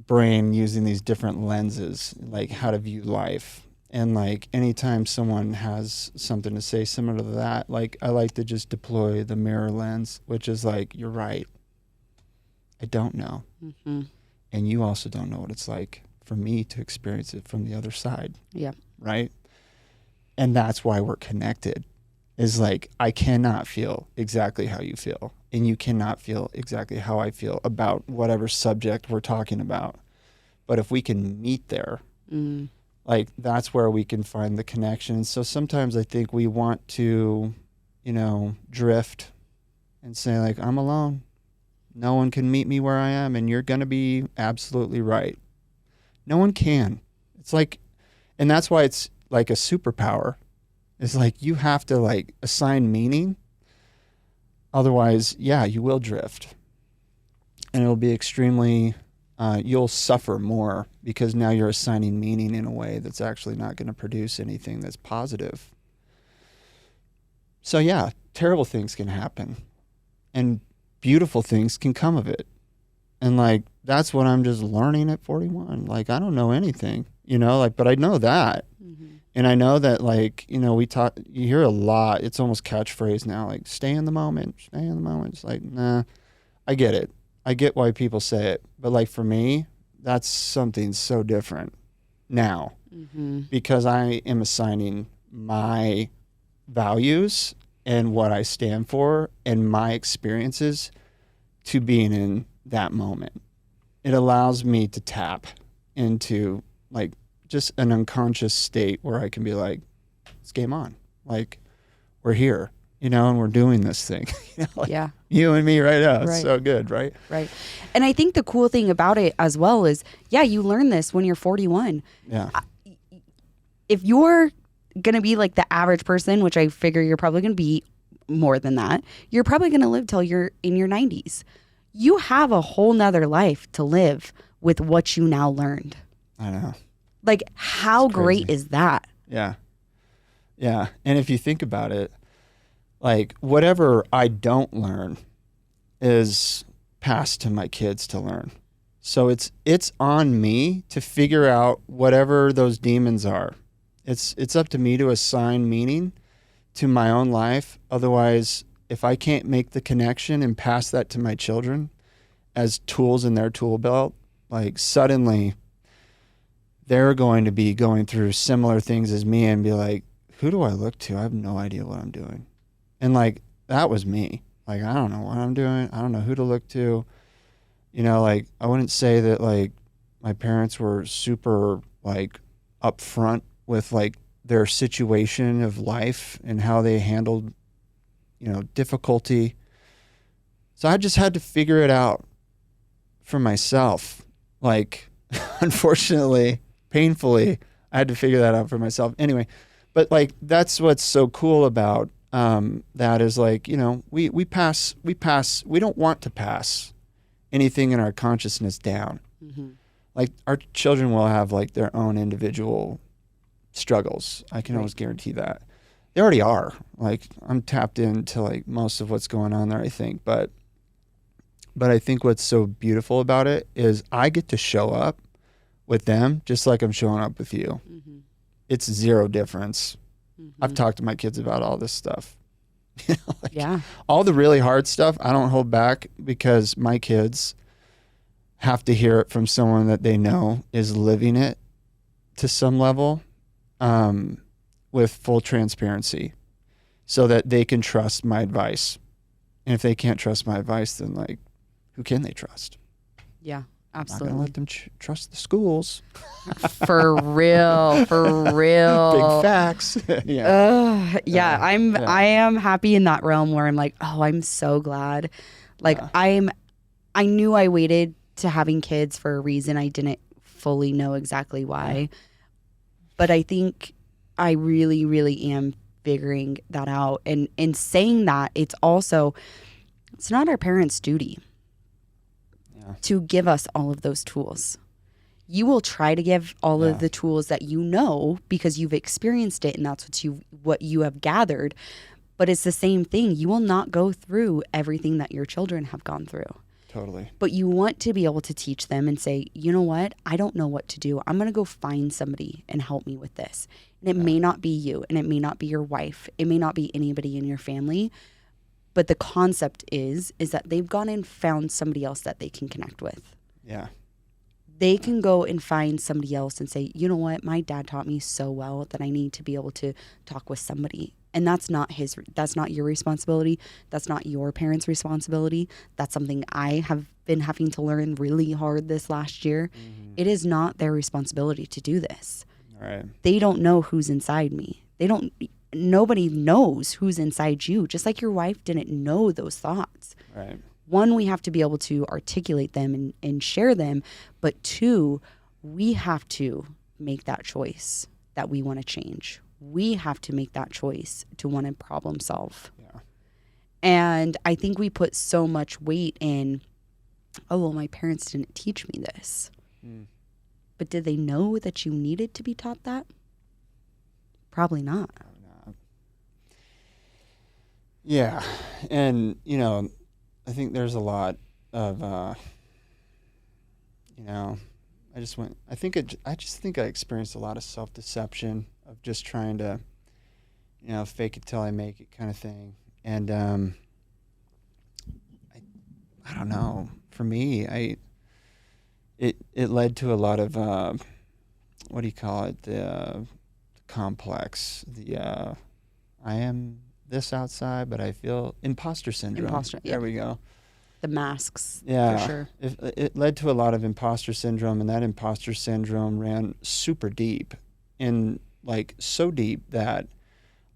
brain using these different lenses, like how to view life. And, like, anytime someone has something to say similar to that, like, I like to just deploy the mirror lens, which is like, you're right. I don't know. Mm-hmm. And you also don't know what it's like for me to experience it from the other side. Yeah. Right? And that's why we're connected. Is like, I cannot feel exactly how you feel, and you cannot feel exactly how I feel about whatever subject we're talking about. But if we can meet there, like, that's where we can find the connection. And so sometimes I think we want to, drift and say, like, I'm alone. No one can meet me where I am, and you're going to be absolutely right. No one can. It's like, and that's why it's like a superpower. It's like, you have to, like, assign meaning. Otherwise, you will drift. And it'll be extremely, you'll suffer more, because now you're assigning meaning in a way that's actually not going to produce anything that's positive. So terrible things can happen, and beautiful things can come of it. And, like, that's what I'm just learning at 41. Like, I don't know anything, but I know that. Mm-hmm. And I know that, like, you hear a lot, it's almost catchphrase now, like, stay in the moment. It's like, nah, I get it. I get why people say it. But, like, for me, that's something so different now, because I am assigning my values and what I stand for and my experiences to being in that moment. It allows me to tap into, like, just an unconscious state where I can be like, it's game on. Like, we're here, and we're doing this thing. You and me right now. Right. It's so good, right? Right. And I think the cool thing about it as well is, you learn this when you're 41. Yeah. If you're going to be like the average person, which I figure you're probably going to be more than that. You're probably going to live till you're in your 90s. You have a whole nother life to live with what you now learned. I know. Like, how great is that? Yeah. Yeah. And if you think about it, like whatever I don't learn is passed to my kids to learn. So it's on me to figure out whatever those demons are. It's up to me to assign meaning to my own life. Otherwise, if I can't make the connection and pass that to my children as tools in their tool belt, like suddenly they're going to be going through similar things as me and be like, who do I look to? I have no idea what I'm doing. And like, that was me. Like, I don't know what I'm doing. I don't know who to look to. You know, like, I wouldn't say that like my parents were super like upfront with like their situation of life and how they handled, you know, difficulty. So I just had to figure it out for myself. Like, unfortunately, painfully, I had to figure that out for myself. Anyway, but like, that's what's so cool about that is like, you know, we don't want to pass anything in our consciousness down. Mm-hmm. Like, our children will have like their own individual struggles. I can always guarantee that. They already are. Like, I'm tapped into like most of what's going on there, I think. But I think what's so beautiful about it is I get to show up with them just like I'm showing up with you. Mm-hmm. It's zero difference. Mm-hmm. I've talked to my kids about all this stuff. You know, like, yeah. All the really hard stuff, I don't hold back because my kids have to hear it from someone that they know is living it to some level, with full transparency so that they can trust my advice. And if they can't trust my advice, then like, who can they trust? Yeah, absolutely. I'm not going to let them trust the schools. For real. Big facts. Yeah. I am happy in that realm where I'm like, oh, I'm so glad. Like, I knew I waited to having kids for a reason. I didn't fully know exactly why. But I think I really, really am figuring that out. And in saying that, it's not our parents' duty to give us all of those tools. You will try to give all of the tools that you know because you've experienced it and that's what you have gathered. But it's the same thing. You will not go through everything that your children have gone through. Totally. But you want to be able to teach them and say, you know what? I don't know what to do. I'm going to go find somebody and help me with this. And it may not be you, and it may not be your wife. It may not be anybody in your family. But the concept is that they've gone and found somebody else that they can connect with. Yeah. They can go and find somebody else and say, you know what? My dad taught me so well that I need to be able to talk with somebody. And that's not your responsibility. That's not your parents' responsibility. That's something I have been having to learn really hard this last year. Mm-hmm. It is not their responsibility to do this. Right. They don't know who's inside me. Nobody knows who's inside you, just like your wife didn't know those thoughts. Right. One, we have to be able to articulate them and share them. But two, we have to make that choice that we want to change. We have to make that choice to want to problem solve. Yeah. And I think we put so much weight in, oh, well, my parents didn't teach me this. Mm. But did they know that you needed to be taught that? Probably not. Yeah. And, you know, I think there's a lot of, you know, I just think I experienced a lot of self-deception of just trying to, you know, fake it till I make it kind of thing. And I don't know. For me, it led to a lot of what do you call it? The complex. I am this outside, but I feel imposter syndrome. There we go. The masks. Yeah, for sure. It led to a lot of imposter syndrome, and that imposter syndrome ran super deep, and like so deep that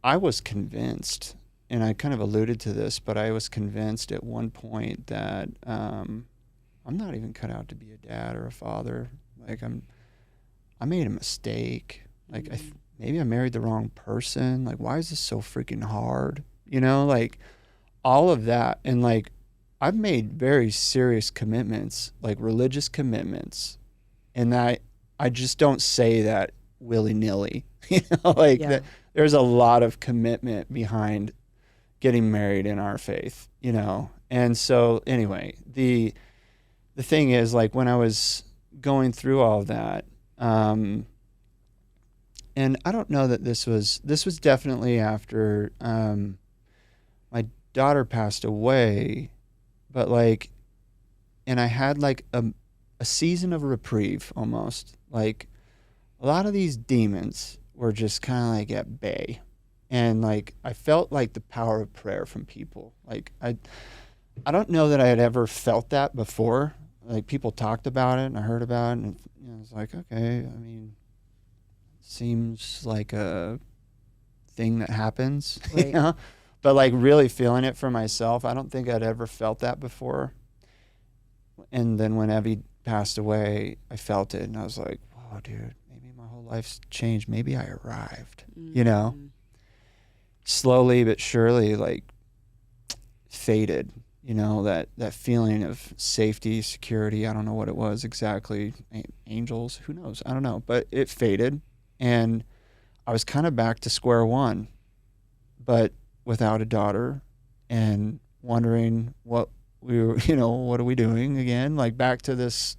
I was convinced, and I kind of alluded to this, but I was convinced at one point that I'm not even cut out to be a dad or a father. Like I made a mistake. Like maybe I married the wrong person. Like, why is this so freaking hard? like all of that. And like, I've made very serious commitments, like religious commitments, and I just don't say that willy-nilly, like Yeah. that there's a lot of commitment behind getting married in our faith, And so anyway, the thing is, like, when I was going through all of that, and I don't know that this was definitely after my daughter passed away, but like, and I had like a season of reprieve almost. Like, a lot of these demons were just kind of like at bay. And like, I felt like the power of prayer from people. Like, I don't know that I had ever felt that before. Like, people talked about it and I heard about it, and I was like, okay, I mean, seems like a thing that happens, Right. But like, really feeling it for myself, I don't think I'd ever felt that before. And then when Evie passed away, I felt it, and I was like, whoa, dude, maybe my whole life's changed. Maybe I arrived, slowly but surely, like, faded, that feeling of safety, security. I don't know what it was exactly. Angels, who knows? I don't know, but it faded, and I was kind of back to square one, but without a daughter, and wondering what we were, what are we doing again? Like, back to this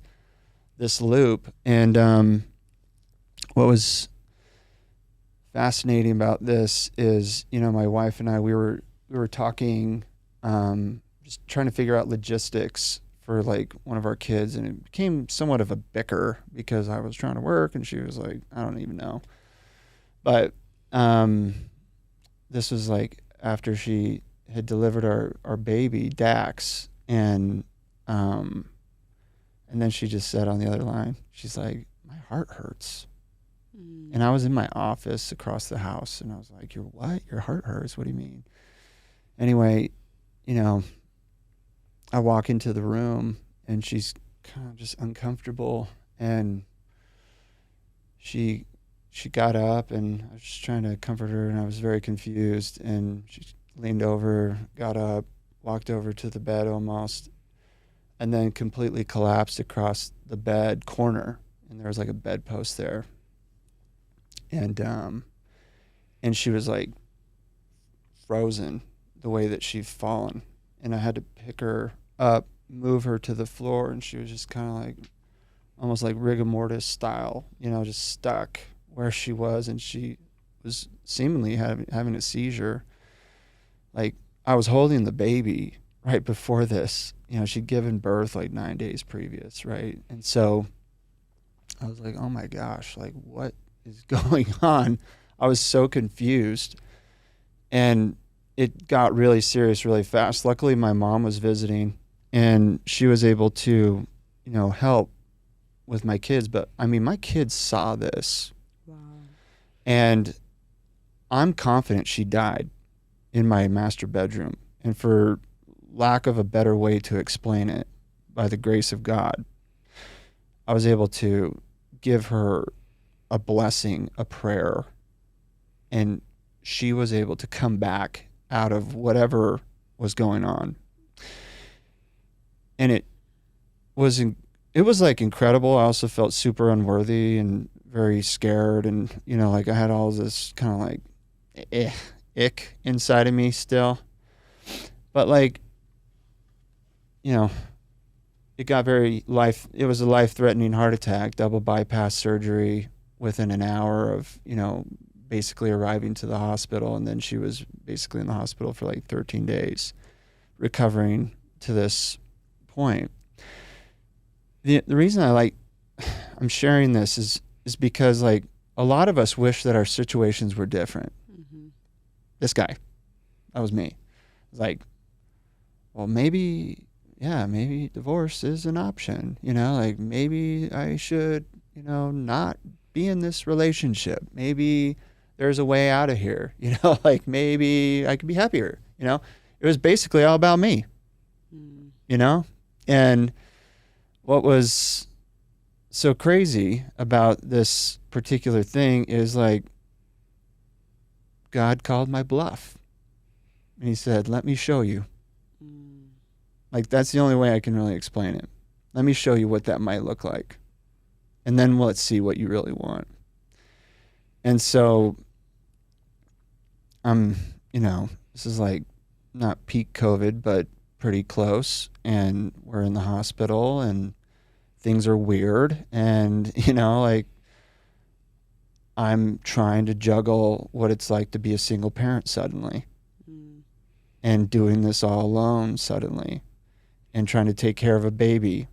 loop. And what was fascinating about this is, my wife and I, we were talking, just trying to figure out logistics for like one of our kids, and it became somewhat of a bicker because I was trying to work and she was like, I don't even know. But this was like after she had delivered our baby Dax, and then she just said on the other line, she's like, my heart hurts. And I was in my office across the house, and I was like, your what? Your heart hurts? What do you mean? Anyway, I walk into the room, and she's kind of just uncomfortable, and she got up, and I was just trying to comfort her, and I was very confused, and she leaned over, got up, walked over to the bed almost, and then completely collapsed across the bed corner, and there was like a bedpost there. And she was like frozen the way that she'd fallen, and I had to pick her up, move her to the floor, and she was just kind of like almost like rigor mortis style, just stuck where she was, and she was seemingly having a seizure. Like, I was holding the baby right before this, she'd given birth like 9 days previous, right? And so I was like, oh my gosh, like, what is going on? I was so confused, and it got really serious really fast. Luckily, my mom was visiting, and she was able to, help with my kids. But I mean, my kids saw this. Wow. And I'm confident she died in my master bedroom. And for lack of a better way to explain it, by the grace of God, I was able to give her a blessing, a prayer, and she was able to come back out of whatever was going on. And it was like incredible. I also felt super unworthy and very scared, and like I had all this kind of like ick inside of me still. But like, it got it was a life-threatening heart attack, double bypass surgery within an hour of, basically arriving to the hospital. And then she was basically in the hospital for like 13 days recovering to this point. The reason I'm sharing this is because like a lot of us wish that our situations were different. Mm-hmm. This guy, that was me. Like, well, maybe divorce is an option, like maybe I should, not be in this relationship. Maybe there's a way out of here, like maybe I could be happier, It was basically all about me, and what was so crazy about this particular thing is like God called my bluff. And he said, let me show you. Like, that's the only way I can really explain it. Let me show you what that might look like. And then let's see what you really want. And so, this is like not peak COVID, but pretty close. And we're in the hospital and things are weird. And, like, I'm trying to juggle what it's like to be a single parent suddenly. And doing this all alone suddenly. And trying to take care of a baby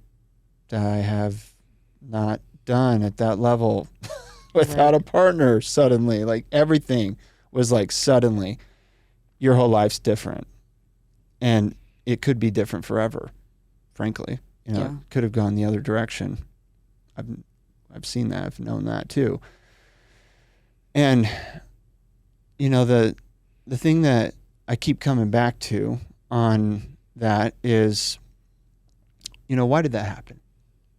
that I have not done at that level without a partner suddenly. Like, everything was like, suddenly your whole life's different, and it could be different forever, frankly. It could have gone the other direction. I've seen that. I've known that too. And the thing that I keep coming back to on that is, why did that happen?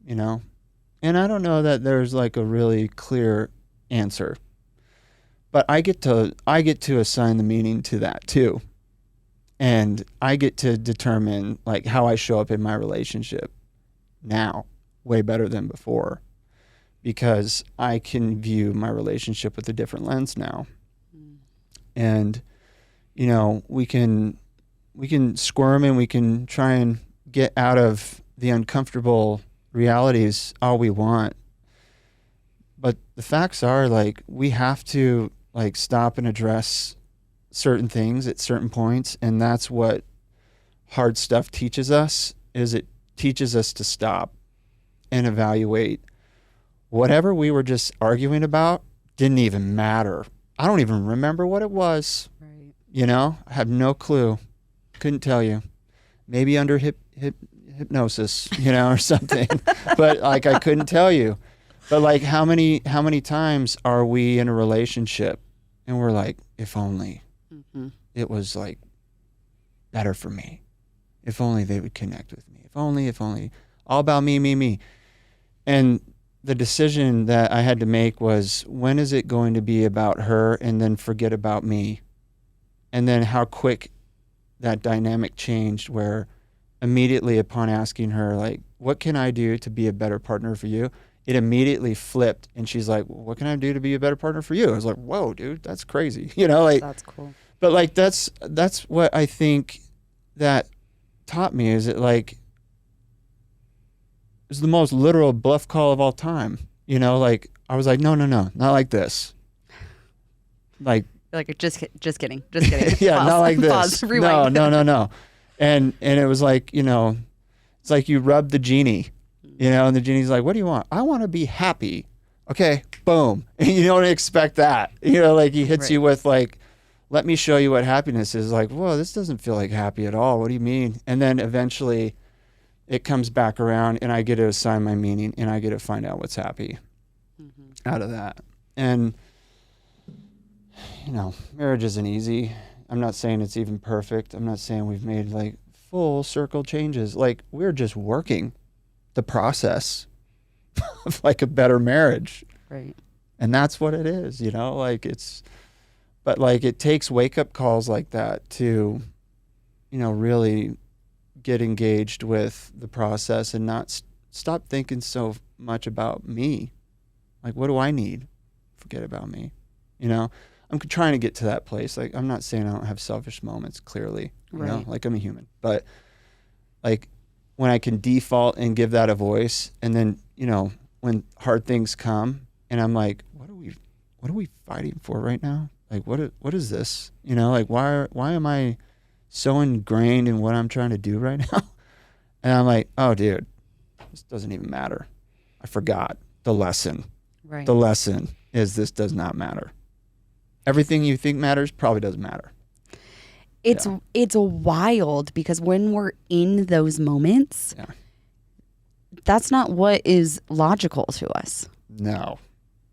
And I don't know that there's like a really clear answer, but I get to assign the meaning to that too. And I get to determine like how I show up in my relationship now way better than before, because I can view my relationship with a different lens now. And, we can squirm and we can try and get out of the uncomfortable realities all we want. But the facts are, like, we have to like stop and address certain things at certain points. And that's what hard stuff teaches us, is it teaches us to stop and evaluate. Whatever we were just arguing about didn't even matter. I don't even remember what it was. Right. I have no clue. Couldn't tell you. Maybe under hypnosis, or something. But like, I couldn't tell you. But like, how many times are we in a relationship and we're like, if only it was like better for me. If only they would connect with me. If only, all about me. And the decision that I had to make was, when is it going to be about her and then forget about me? And then how quick that dynamic changed, where immediately upon asking her, like, what can I do to be a better partner for you? It immediately flipped. And she's like, well, what can I do to be a better partner for you? I was like, whoa, dude, that's crazy. That's cool. But like, that's what I think that taught me, is it like, it's the most literal bluff call of all time. Like, I was like, no, not like this. Like just kidding. Yeah, Pause. not like this. Pause. Rewind. No. And it was like, it's like you rub the genie, and the genie's like, what do you want? I want to be happy. Okay, boom. And you don't expect that. Like, he hits you with like, let me show you what happiness is. Like, whoa, this doesn't feel like happy at all. What do you mean? And then eventually it comes back around, and I get to assign my meaning, and I get to find out what's happy out of that. And, marriage isn't easy. I'm not saying it's even perfect. I'm not saying we've made like full circle changes. Like, we're just working the process of like a better marriage. Right. And that's what it is, like but like, it takes wake up calls like that to, really get engaged with the process and not stop thinking so much about me. Like, what do I need? Forget about me. I'm trying to get to that place. Like, I'm not saying I don't have selfish moments, clearly, like, I'm a human, but like, when I can default and give that a voice, and then, when hard things come and I'm like, what are we fighting for right now? Like, what is this? Like, why am I so ingrained in what I'm trying to do right now? And I'm like, oh, dude, this doesn't even matter. I forgot the lesson. Right. The lesson is, this does not matter. Everything you think matters probably doesn't matter. It's wild, because when we're in those moments, that's not what is logical to us. No.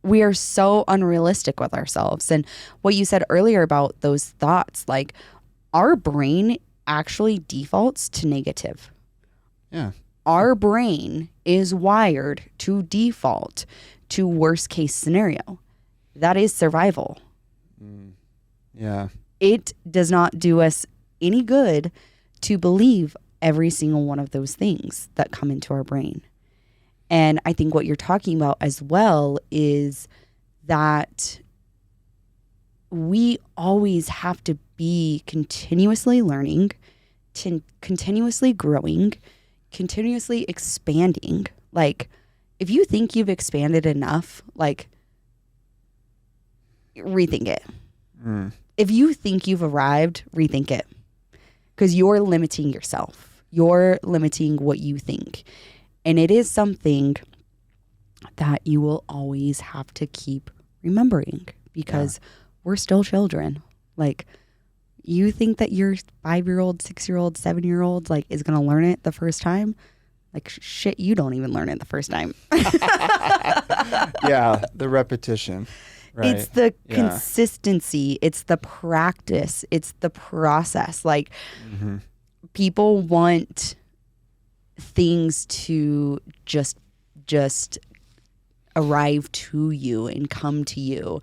We are so unrealistic with ourselves. And what you said earlier about those thoughts, like, our brain actually defaults to negative. Yeah. Our brain is wired to default to worst case scenario. That is survival. Yeah. It does not do us any good to believe every single one of those things that come into our brain. And I think what you're talking about as well is that we always have to be continuously learning, continuously growing, continuously expanding. Like, if you think you've expanded enough, like, rethink it. If you think you've arrived, rethink it. Because you're limiting yourself. You're limiting what you think. And it is something that you will always have to keep remembering, because we're still children. Like, you think that your 5-year-old, 6-year-old, 7-year-old like is going to learn it the first time? Like, shit, you don't even learn it the first time. Yeah, the repetition. Right. It's the consistency. It's the practice. It's the process. Like, people want things to just arrive to you and come to you.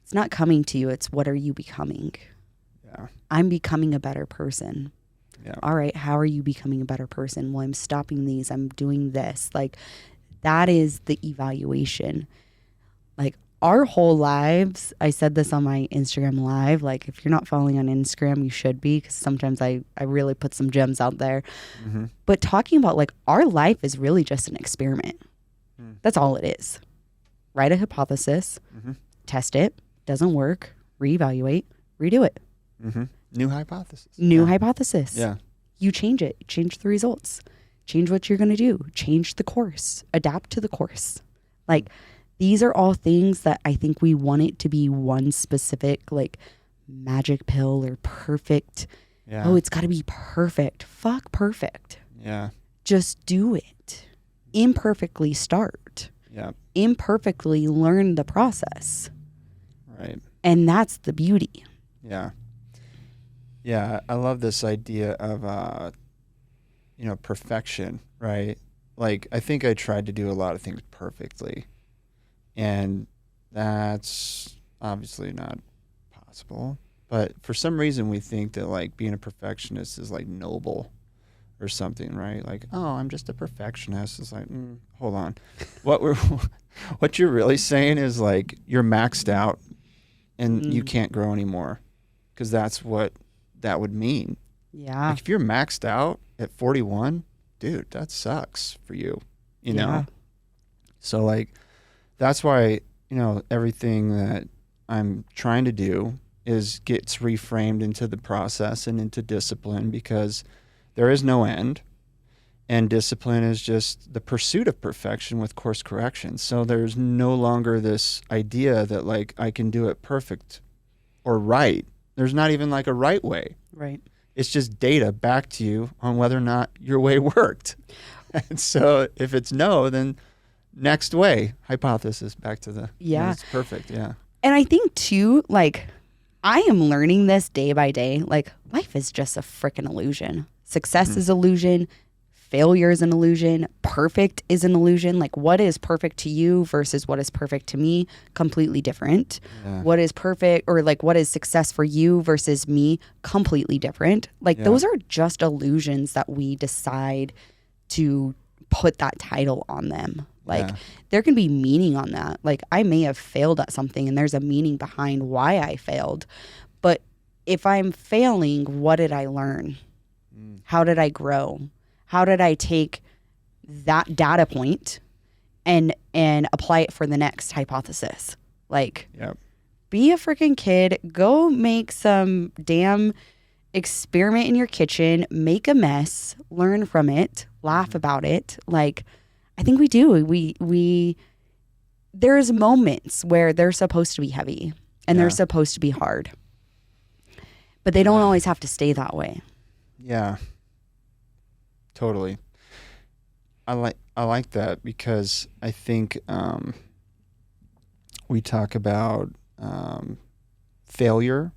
It's not coming to you. It's what are you becoming? Yeah. I'm becoming a better person. Yeah. All right. How are you becoming a better person? Well, I'm stopping these. I'm doing this. Like, that is the evaluation. Like, our whole lives, I said this on my Instagram live, like, if you're not following on Instagram, you should be, because sometimes I really put some gems out there. But talking about, like, our life is really just an experiment. That's all it is. Write a hypothesis, test it, doesn't work, reevaluate, redo it. New hypothesis. New hypothesis. Yeah. You change it, change the results, change what you're going to do, change the course, adapt to the course. Like, these are all things that I think we want it to be one specific, like, magic pill or perfect. Yeah. Oh, it's got to be perfect. Fuck perfect. Yeah. Just do it. Imperfectly start. Yeah. Imperfectly learn the process. Right. And that's the beauty. Yeah. Yeah. I love this idea of, perfection, right? Like, I think I tried to do a lot of things perfectly. And that's obviously not possible. But for some reason, we think that, like, being a perfectionist is, like, noble or something, right? Like, oh, I'm just a perfectionist. It's like, hold on. What you're really saying is, like, you're maxed out and you can't grow anymore, because that's what that would mean. Yeah. Like, if you're maxed out at 41, dude, that sucks for you, you know? So, like, that's why, everything that I'm trying to do gets reframed into the process and into discipline, because there is no end. And discipline is just the pursuit of perfection with course correction. So there's no longer this idea that, like, I can do it perfect or right. There's not even, like, a right way. Right. It's just data back to you on whether or not your way worked. And so if it's no, then next way, hypothesis, back to the, it's perfect. Yeah. And I think too, like, I am learning this day by day. Like, life is just a freaking illusion. Success is illusion. Failure is an illusion. Perfect is an illusion. Like, what is perfect to you versus what is perfect to me? Completely different. Yeah. What is perfect, or, like, what is success for you versus me? Completely different. Like, those are just illusions that we decide to put that title on them. Like, there can be meaning on that. Like, I may have failed at something and there's a meaning behind why I failed. But if I'm failing, what did I learn? How did I grow? How did I take that data point and apply it for the next hypothesis? Like, be a freaking kid. Go make some damn experiment in your kitchen. Make a mess. Learn from it. Laugh about it. Like, I think we do. There's moments where they're supposed to be heavy and they're supposed to be hard, but they don't always have to stay that way. Yeah, totally. I like that, because I think we talk about failure,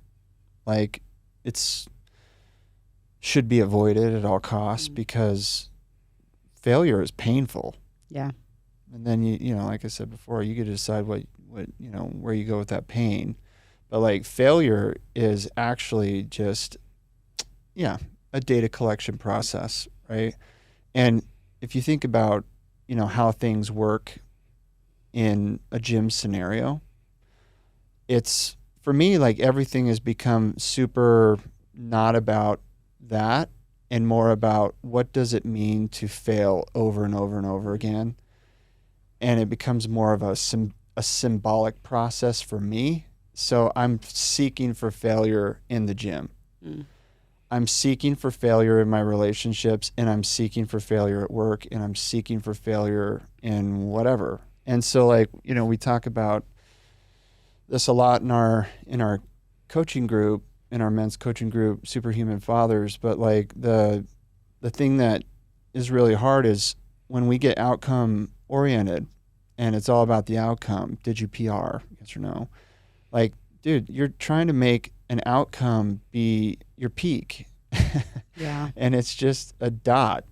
like, should be avoided at all costs, because failure is painful. Yeah. And then like I said before, you get to decide what where you go with that pain. But, like, failure is actually just a data collection process, right? And if you think about, how things work in a gym scenario, it's, for me, like everything has become super not about that and more about what does it mean to fail over and over and over again. And it becomes more of a symbolic process for me. So I'm seeking for failure in the gym. I'm seeking for failure in my relationships, and I'm seeking for failure at work, and I'm seeking for failure in whatever. And so, like, we talk about this a lot in our coaching group, in our men's coaching group, Superhuman Fathers. But like the thing that is really hard is when we get outcome oriented and it's all about the outcome. Did you PR? Yes or no? Like, dude, you're trying to make an outcome be your peak. Yeah. And it's just a dot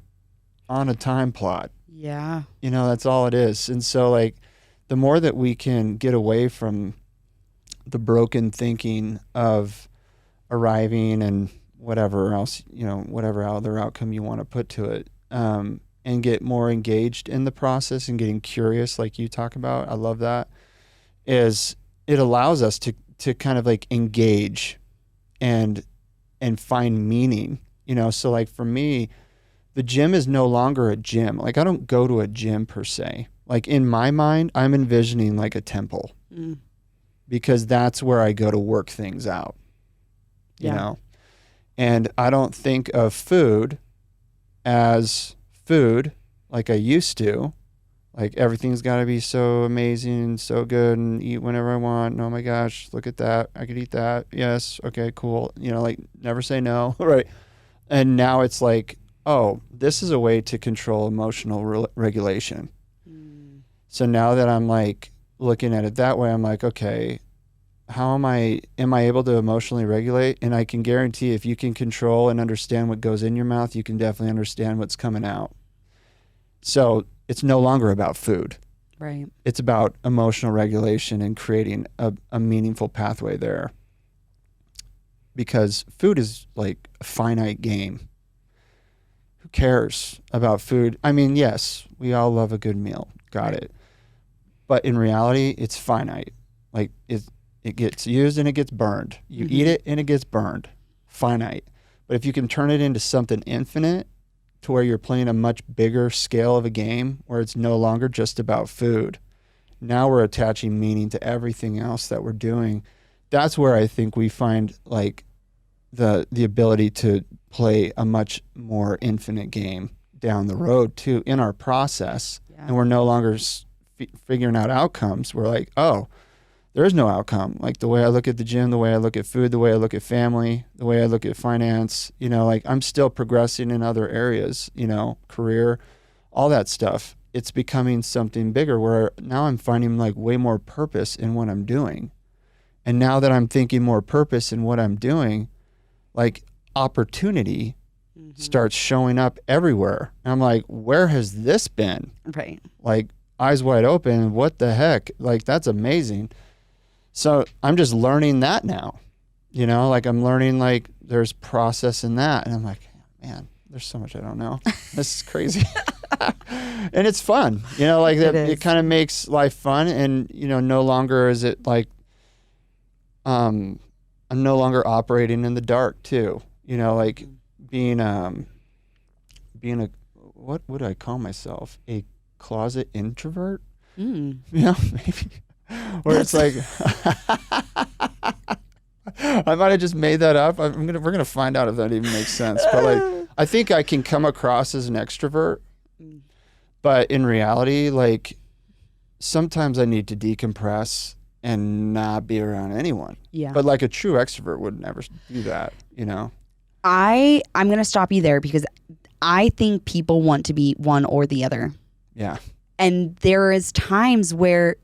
on a time plot. Yeah. That's all it is. And so, like, the more that we can get away from the broken thinking of arriving and whatever else, whatever other outcome you want to put to it, and get more engaged in the process and getting curious, like you talk about, I love that, is it allows us to kind of like engage and find meaning, so like for me, the gym is no longer a gym. Like, I don't go to a gym per se. Like, in my mind, I'm envisioning like a temple because that's where I go to work things out, you know? And I don't think of food as food like I used to. Like, everything's got to be so amazing and so good and eat whenever I want. And, oh my gosh, look at that. I could eat that. Yes. Okay, cool. Like, never say no. Right. And now it's like, oh, this is a way to control emotional regulation. So now that I'm like looking at it that way, I'm like, okay, how am I able to emotionally regulate? And I can guarantee if you can control and understand what goes in your mouth, you can definitely understand what's coming out. So it's no longer about food. Right. It's about emotional regulation and creating a meaningful pathway there. Because food is like a finite game. Who cares about food? I mean, yes, we all love a good meal. Got it. But in reality, it's finite. Like, it gets used and it gets burned. You eat it and it gets burned. Finite. But if you can turn it into something infinite, to where you're playing a much bigger scale of a game where it's no longer just about food. Now we're attaching meaning to everything else that we're doing. That's where I think we find like the ability to play a much more infinite game down the road too in our process. Yeah. And we're no longer figuring out outcomes. We're like, oh, there is no outcome. Like, the way I look at the gym, the way I look at food, the way I look at family, the way I look at finance, like, I'm still progressing in other areas, career, all that stuff. It's becoming something bigger where now I'm finding like way more purpose in what I'm doing. And now that I'm thinking more purpose in what I'm doing, like, opportunity starts showing up everywhere. And I'm like, where has this been? Right. Like, eyes wide open. What the heck? Like, that's amazing. So I'm just learning that now, like, I'm learning like there's process in that. And I'm like, man, there's so much I don't know. This is crazy. And it's fun, like it kind of makes life fun. And, no longer is it like, I'm no longer operating in the dark too, like being a, what would I call myself? A closet introvert? Maybe. Where it's like, I might have just made that up. We're gonna find out if that even makes sense. But like, I think I can come across as an extrovert, but in reality, like, sometimes I need to decompress and not be around anyone. Yeah. But like a true extrovert would never do that. I'm gonna stop you there because I think people want to be one or the other. Yeah. And there is times where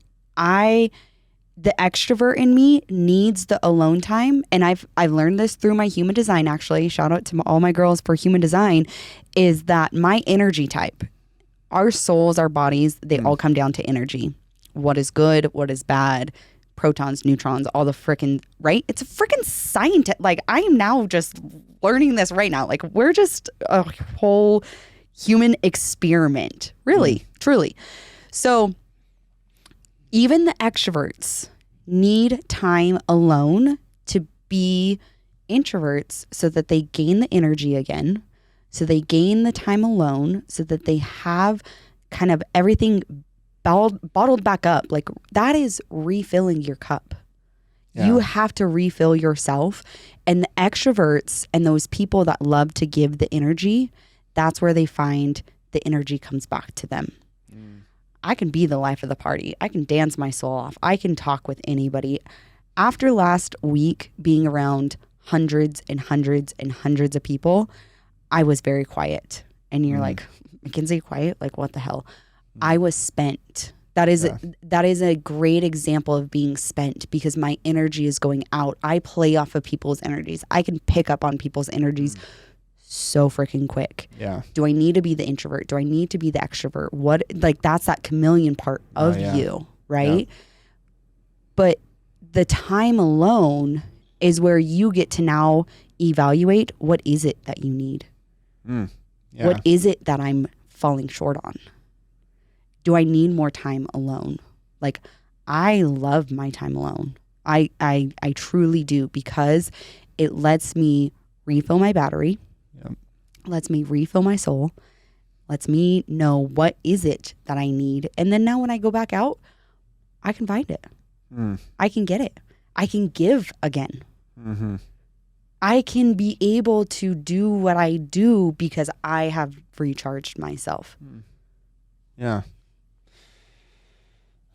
the extrovert in me needs the alone time. And I've learned this through my human design, actually. Shout out to all my girls for human design, is that my energy type, our souls, our bodies, they all come down to energy. What is good? What is bad? Protons, neutrons, all the frickin', right? It's a frickin' scientist. Like, I am now just learning this right now. Like we're just a whole human experiment, really, truly. So even the extroverts need time alone to be introverts so that they gain the energy again, so they gain the time alone, so that they have kind of everything bottled back up. Like that is refilling your cup. Yeah. You have to refill yourself. And the extroverts and those people that love to give the energy, that's where they find the energy comes back to them. I can be the life of the party. I can dance my soul off. I can talk with anybody. After last week being around hundreds and hundreds and hundreds of people, I was very quiet. And you're like, MaKenzie, quiet? Like, what the hell? I was spent. That is a great example of being spent because my energy is going out. I play off of people's energies. I can pick up on people's energies so freaking quick. Yeah. Do I need to be the introvert? Do I need to be the extrovert? What, like, that's that chameleon part of you, right? Yeah. But the time alone is where you get to now evaluate what is it that you need? Yeah. What is it that I'm falling short on? Do I need more time alone? Like, I love my time alone. I truly do because it lets me refill my battery. Yep. Lets me refill my soul. Lets me know what is it that I need. And then now when I go back out, I can find it. I can get it. I can give again. Mm-hmm. I can be able to do what I do because I have recharged myself. Yeah.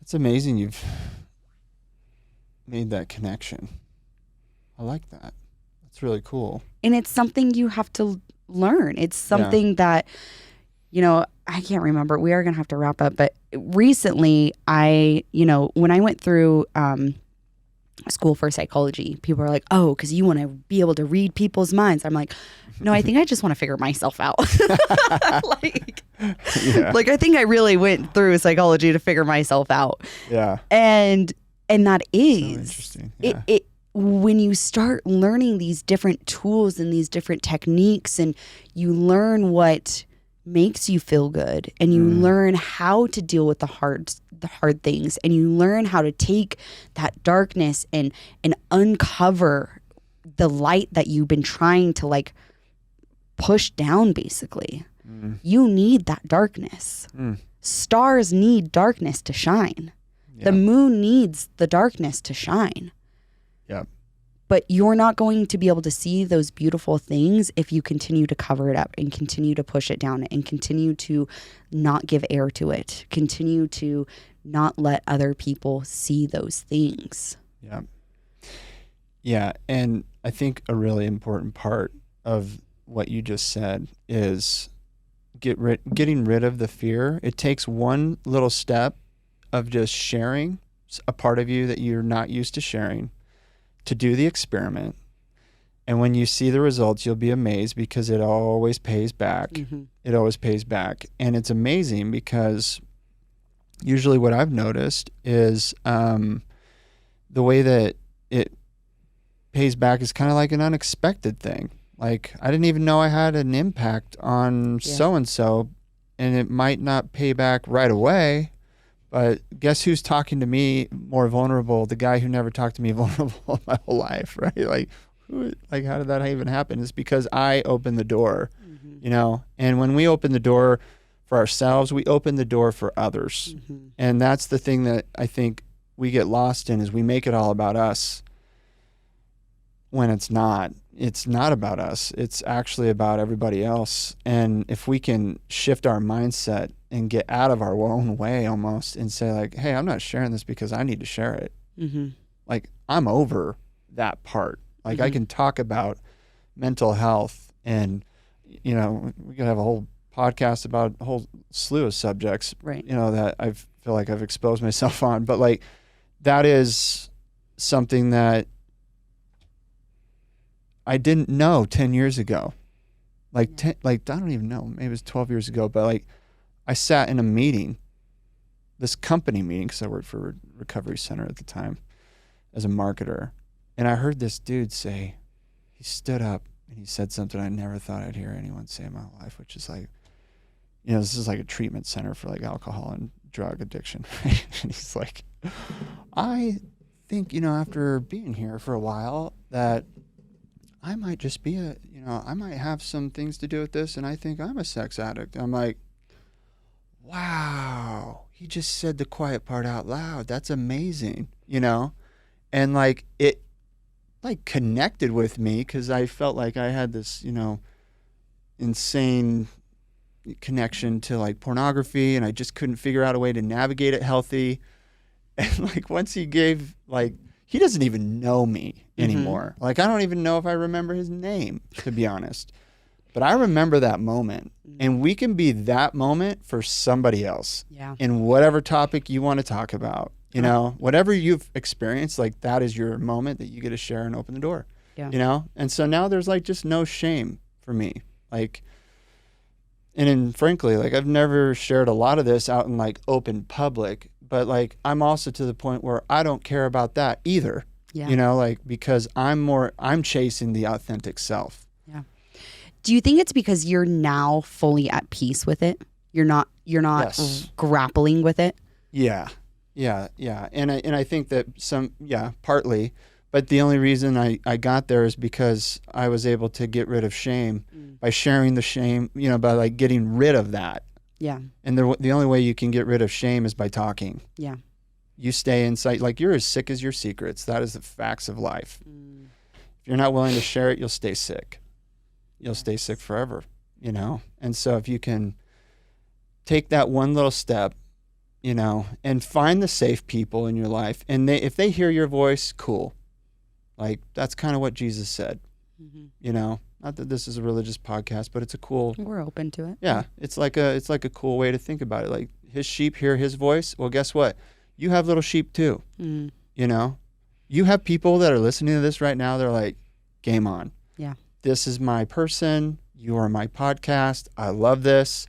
It's amazing you've made that connection. I like that. That's really cool. And it's something you have to learn. It's something that, you know, I can't remember. We are going to have to wrap up. But recently, when I went through school for psychology, people are like, oh, because you want to be able to read people's minds. I'm like, no, I think I just want to figure myself out. like I think I really went through psychology to figure myself out. Yeah. And that is so interesting. Yeah. It when you start learning these different tools and these different techniques and you learn what makes you feel good and you learn how to deal with the hard things and you learn how to take that darkness and uncover the light that you've been trying to like push down basically. You need that darkness. Stars need darkness to shine. Yep. The moon needs the darkness to shine. Yep. But you're not going to be able to see those beautiful things if you continue to cover it up and continue to push it down and continue to not give air to it. Continue to not let other people see those things. Yeah. Yeah. And I think a really important part of what you just said is getting rid of the fear. It takes one little step of just sharing a part of you that you're not used to sharing, to do the experiment. And when you see the results, you'll be amazed because it always pays back. Mm-hmm. It always pays back. And it's amazing because usually what I've noticed is the way that it pays back is kind of like an unexpected thing. Like, I didn't even know I had an impact on so-and-so, and it might not pay back right away, but guess who's talking to me more vulnerable? The guy who never talked to me vulnerable my whole life, right? Like, how did that even happen? It's because I opened the door, you know? And when we open the door for ourselves, we open the door for others. Mm-hmm. And that's the thing that I think we get lost in, is we make it all about us when it's not. It's not about us. It's actually about everybody else. And if we can shift our mindset and get out of our own way almost and say like, hey, I'm not sharing this because I need to share it. Mm-hmm. Like, I'm over that part. Like, I can talk about mental health and, you know, we could have a whole podcast about a whole slew of subjects, right, you know, that I feel like I've exposed myself on. But like, that is something that I didn't know 10 years ago. Like, I don't even know, maybe it was 12 years ago, but like, I sat in a meeting, this company meeting, because I worked for a recovery center at the time as a marketer. And I heard this dude say, he stood up and he said something I never thought I'd hear anyone say in my life, which is like, this is like a treatment center for like alcohol and drug addiction. Right? And he's like, I think, after being here for a while that I might just be I might have some things to do with this, and I think I'm a sex addict. I'm like, wow, he just said the quiet part out loud. That's amazing, and like it like connected with me because I felt like I had this, insane connection to like pornography, and I just couldn't figure out a way to navigate it healthy. And like once he gave, like, he doesn't even know me anymore. Mm-hmm. Like I don't even know if I remember his name, to be honest. But I remember that moment, and we can be that moment for somebody else. Yeah. In whatever topic you want to talk about, whatever you've experienced, like that is your moment that you get to share and open the door. Yeah. And so now there's like just no shame for me. Like, frankly, like I've never shared a lot of this out in like open public, but like I'm also to the point where I don't care about that either. Yeah. Like because I'm chasing the authentic self. Yeah. Do you think it's because you're now fully at peace with it? You're not Yes. grappling with it? Yeah. And I think that partly, but the only reason I got there is because I was able to get rid of shame by sharing the shame, by like getting rid of that. Yeah. And the only way you can get rid of shame is by talking. Yeah. You stay inside, like you're as sick as your secrets. That is the facts of life. If you're not willing to share it, you'll stay sick. You'll stay sick forever, And so if you can take that one little step, and find the safe people in your life, and if they hear your voice, cool. Like that's kind of what Jesus said, Not that this is a religious podcast, but it's a cool. We're open to it. Yeah, it's like a cool way to think about it. Like his sheep hear his voice. Well, guess what? You have little sheep too. You have people that are listening to this right now. They're like, game on. Yeah. This is my person. You are my podcast. I love this.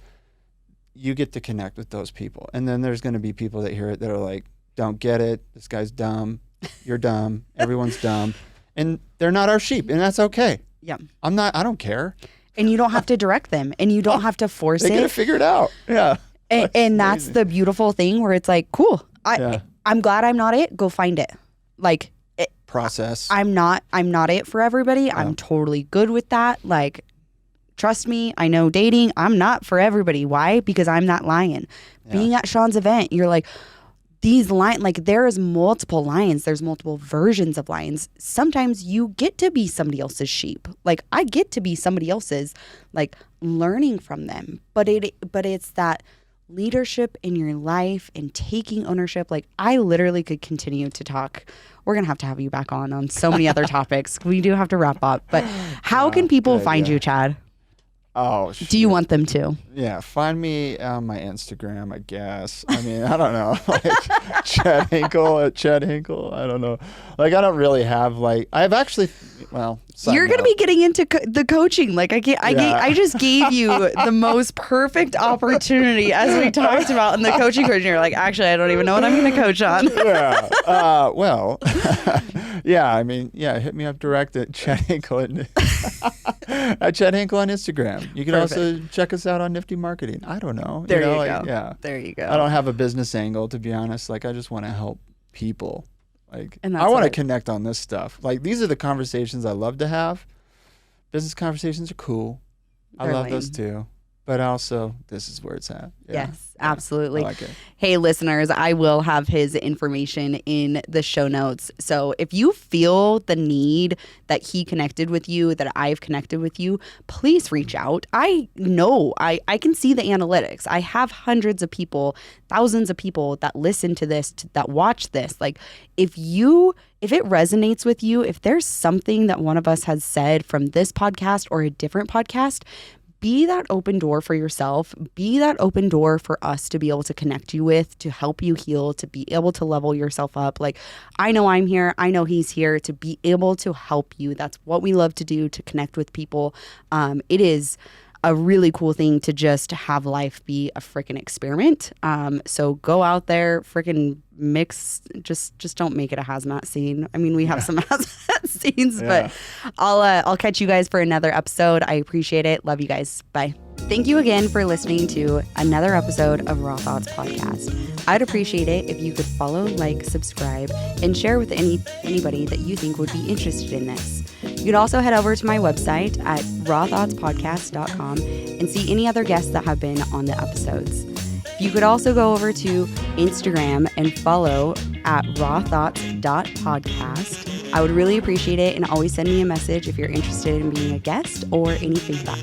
You get to connect with those people. And then there's going to be people that hear it that are like, don't get it. This guy's dumb. You're dumb. Everyone's dumb. And they're not our sheep. And that's okay. Yeah. I don't care. And you don't have to direct them, and you don't have to force it. They get to figure it out. Yeah. And that's the beautiful thing where it's like, cool. I'm glad I'm not it. Go find it. Like process. I'm not it for everybody. Yeah. I'm totally good with that. Like, trust me, I know dating, I'm not for everybody. Why? Because I'm not lying. Yeah. Being at Sean's event, you're like, these lions, like there's multiple lions. There's multiple versions of lions. Sometimes you get to be somebody else's sheep. Like I get to be somebody else's, like learning from them. But it's that leadership in your life and taking ownership. Like I literally could continue to talk. We're going to have you back on so many other topics. We do have to wrap up. But how can people find you, Chad? Oh, shoot. Do you want them to? Yeah, find me on my Instagram, I guess. I mean, I don't know. Like Chad Hinkle at Chad Hinkle. I don't know. Like, I don't really have I've actually, you're going to be getting into the coaching. Like I just gave you the most perfect opportunity as we talked about in the coaching course. You're like, actually, I don't even know what I'm going to coach on. Yeah. Hit me up direct at Chad Hinkle at Chad Hinkle on Instagram. You can also check us out on Nifty Marketing. I don't know. There you go. Yeah. There you go. I don't have a business angle, to be honest. Like, I just want to help people. Like, I want to connect on this stuff. Like, these are the conversations I love to have. Business conversations are cool. I love those too. But also, this is where it's at. Yeah. Yes, absolutely. I like it. Hey, listeners, I will have his information in the show notes. So if you feel the need that he connected with you, that I've connected with you, please reach out. I know, I can see the analytics. I have hundreds of people, thousands of people that listen to this, that watch this. Like, if it resonates with you, if there's something that one of us has said from this podcast or a different podcast, be that open door for yourself. Be that open door for us to be able to connect you with, to help you heal, to be able to level yourself up. Like, I know I'm here. I know he's here to be able to help you. That's what we love to do, to connect with people. It is a really cool thing to just have life be a freaking experiment. So go out there, freaking mix. Just don't make it a hazmat scene. I mean, we have some hazmat scenes, but I'll catch you guys for another episode. I appreciate it. Love you guys. Bye. Thank you again for listening to another episode of Raw Thoughts Podcast. I'd appreciate it if you could follow, like, subscribe, and share with anybody that you think would be interested in this. You can also head over to my website at rawthoughtspodcast.com and see any other guests that have been on the episodes. You could also go over to Instagram and follow at rawthoughts.podcast. I would really appreciate it, and always send me a message if you're interested in being a guest or any feedback.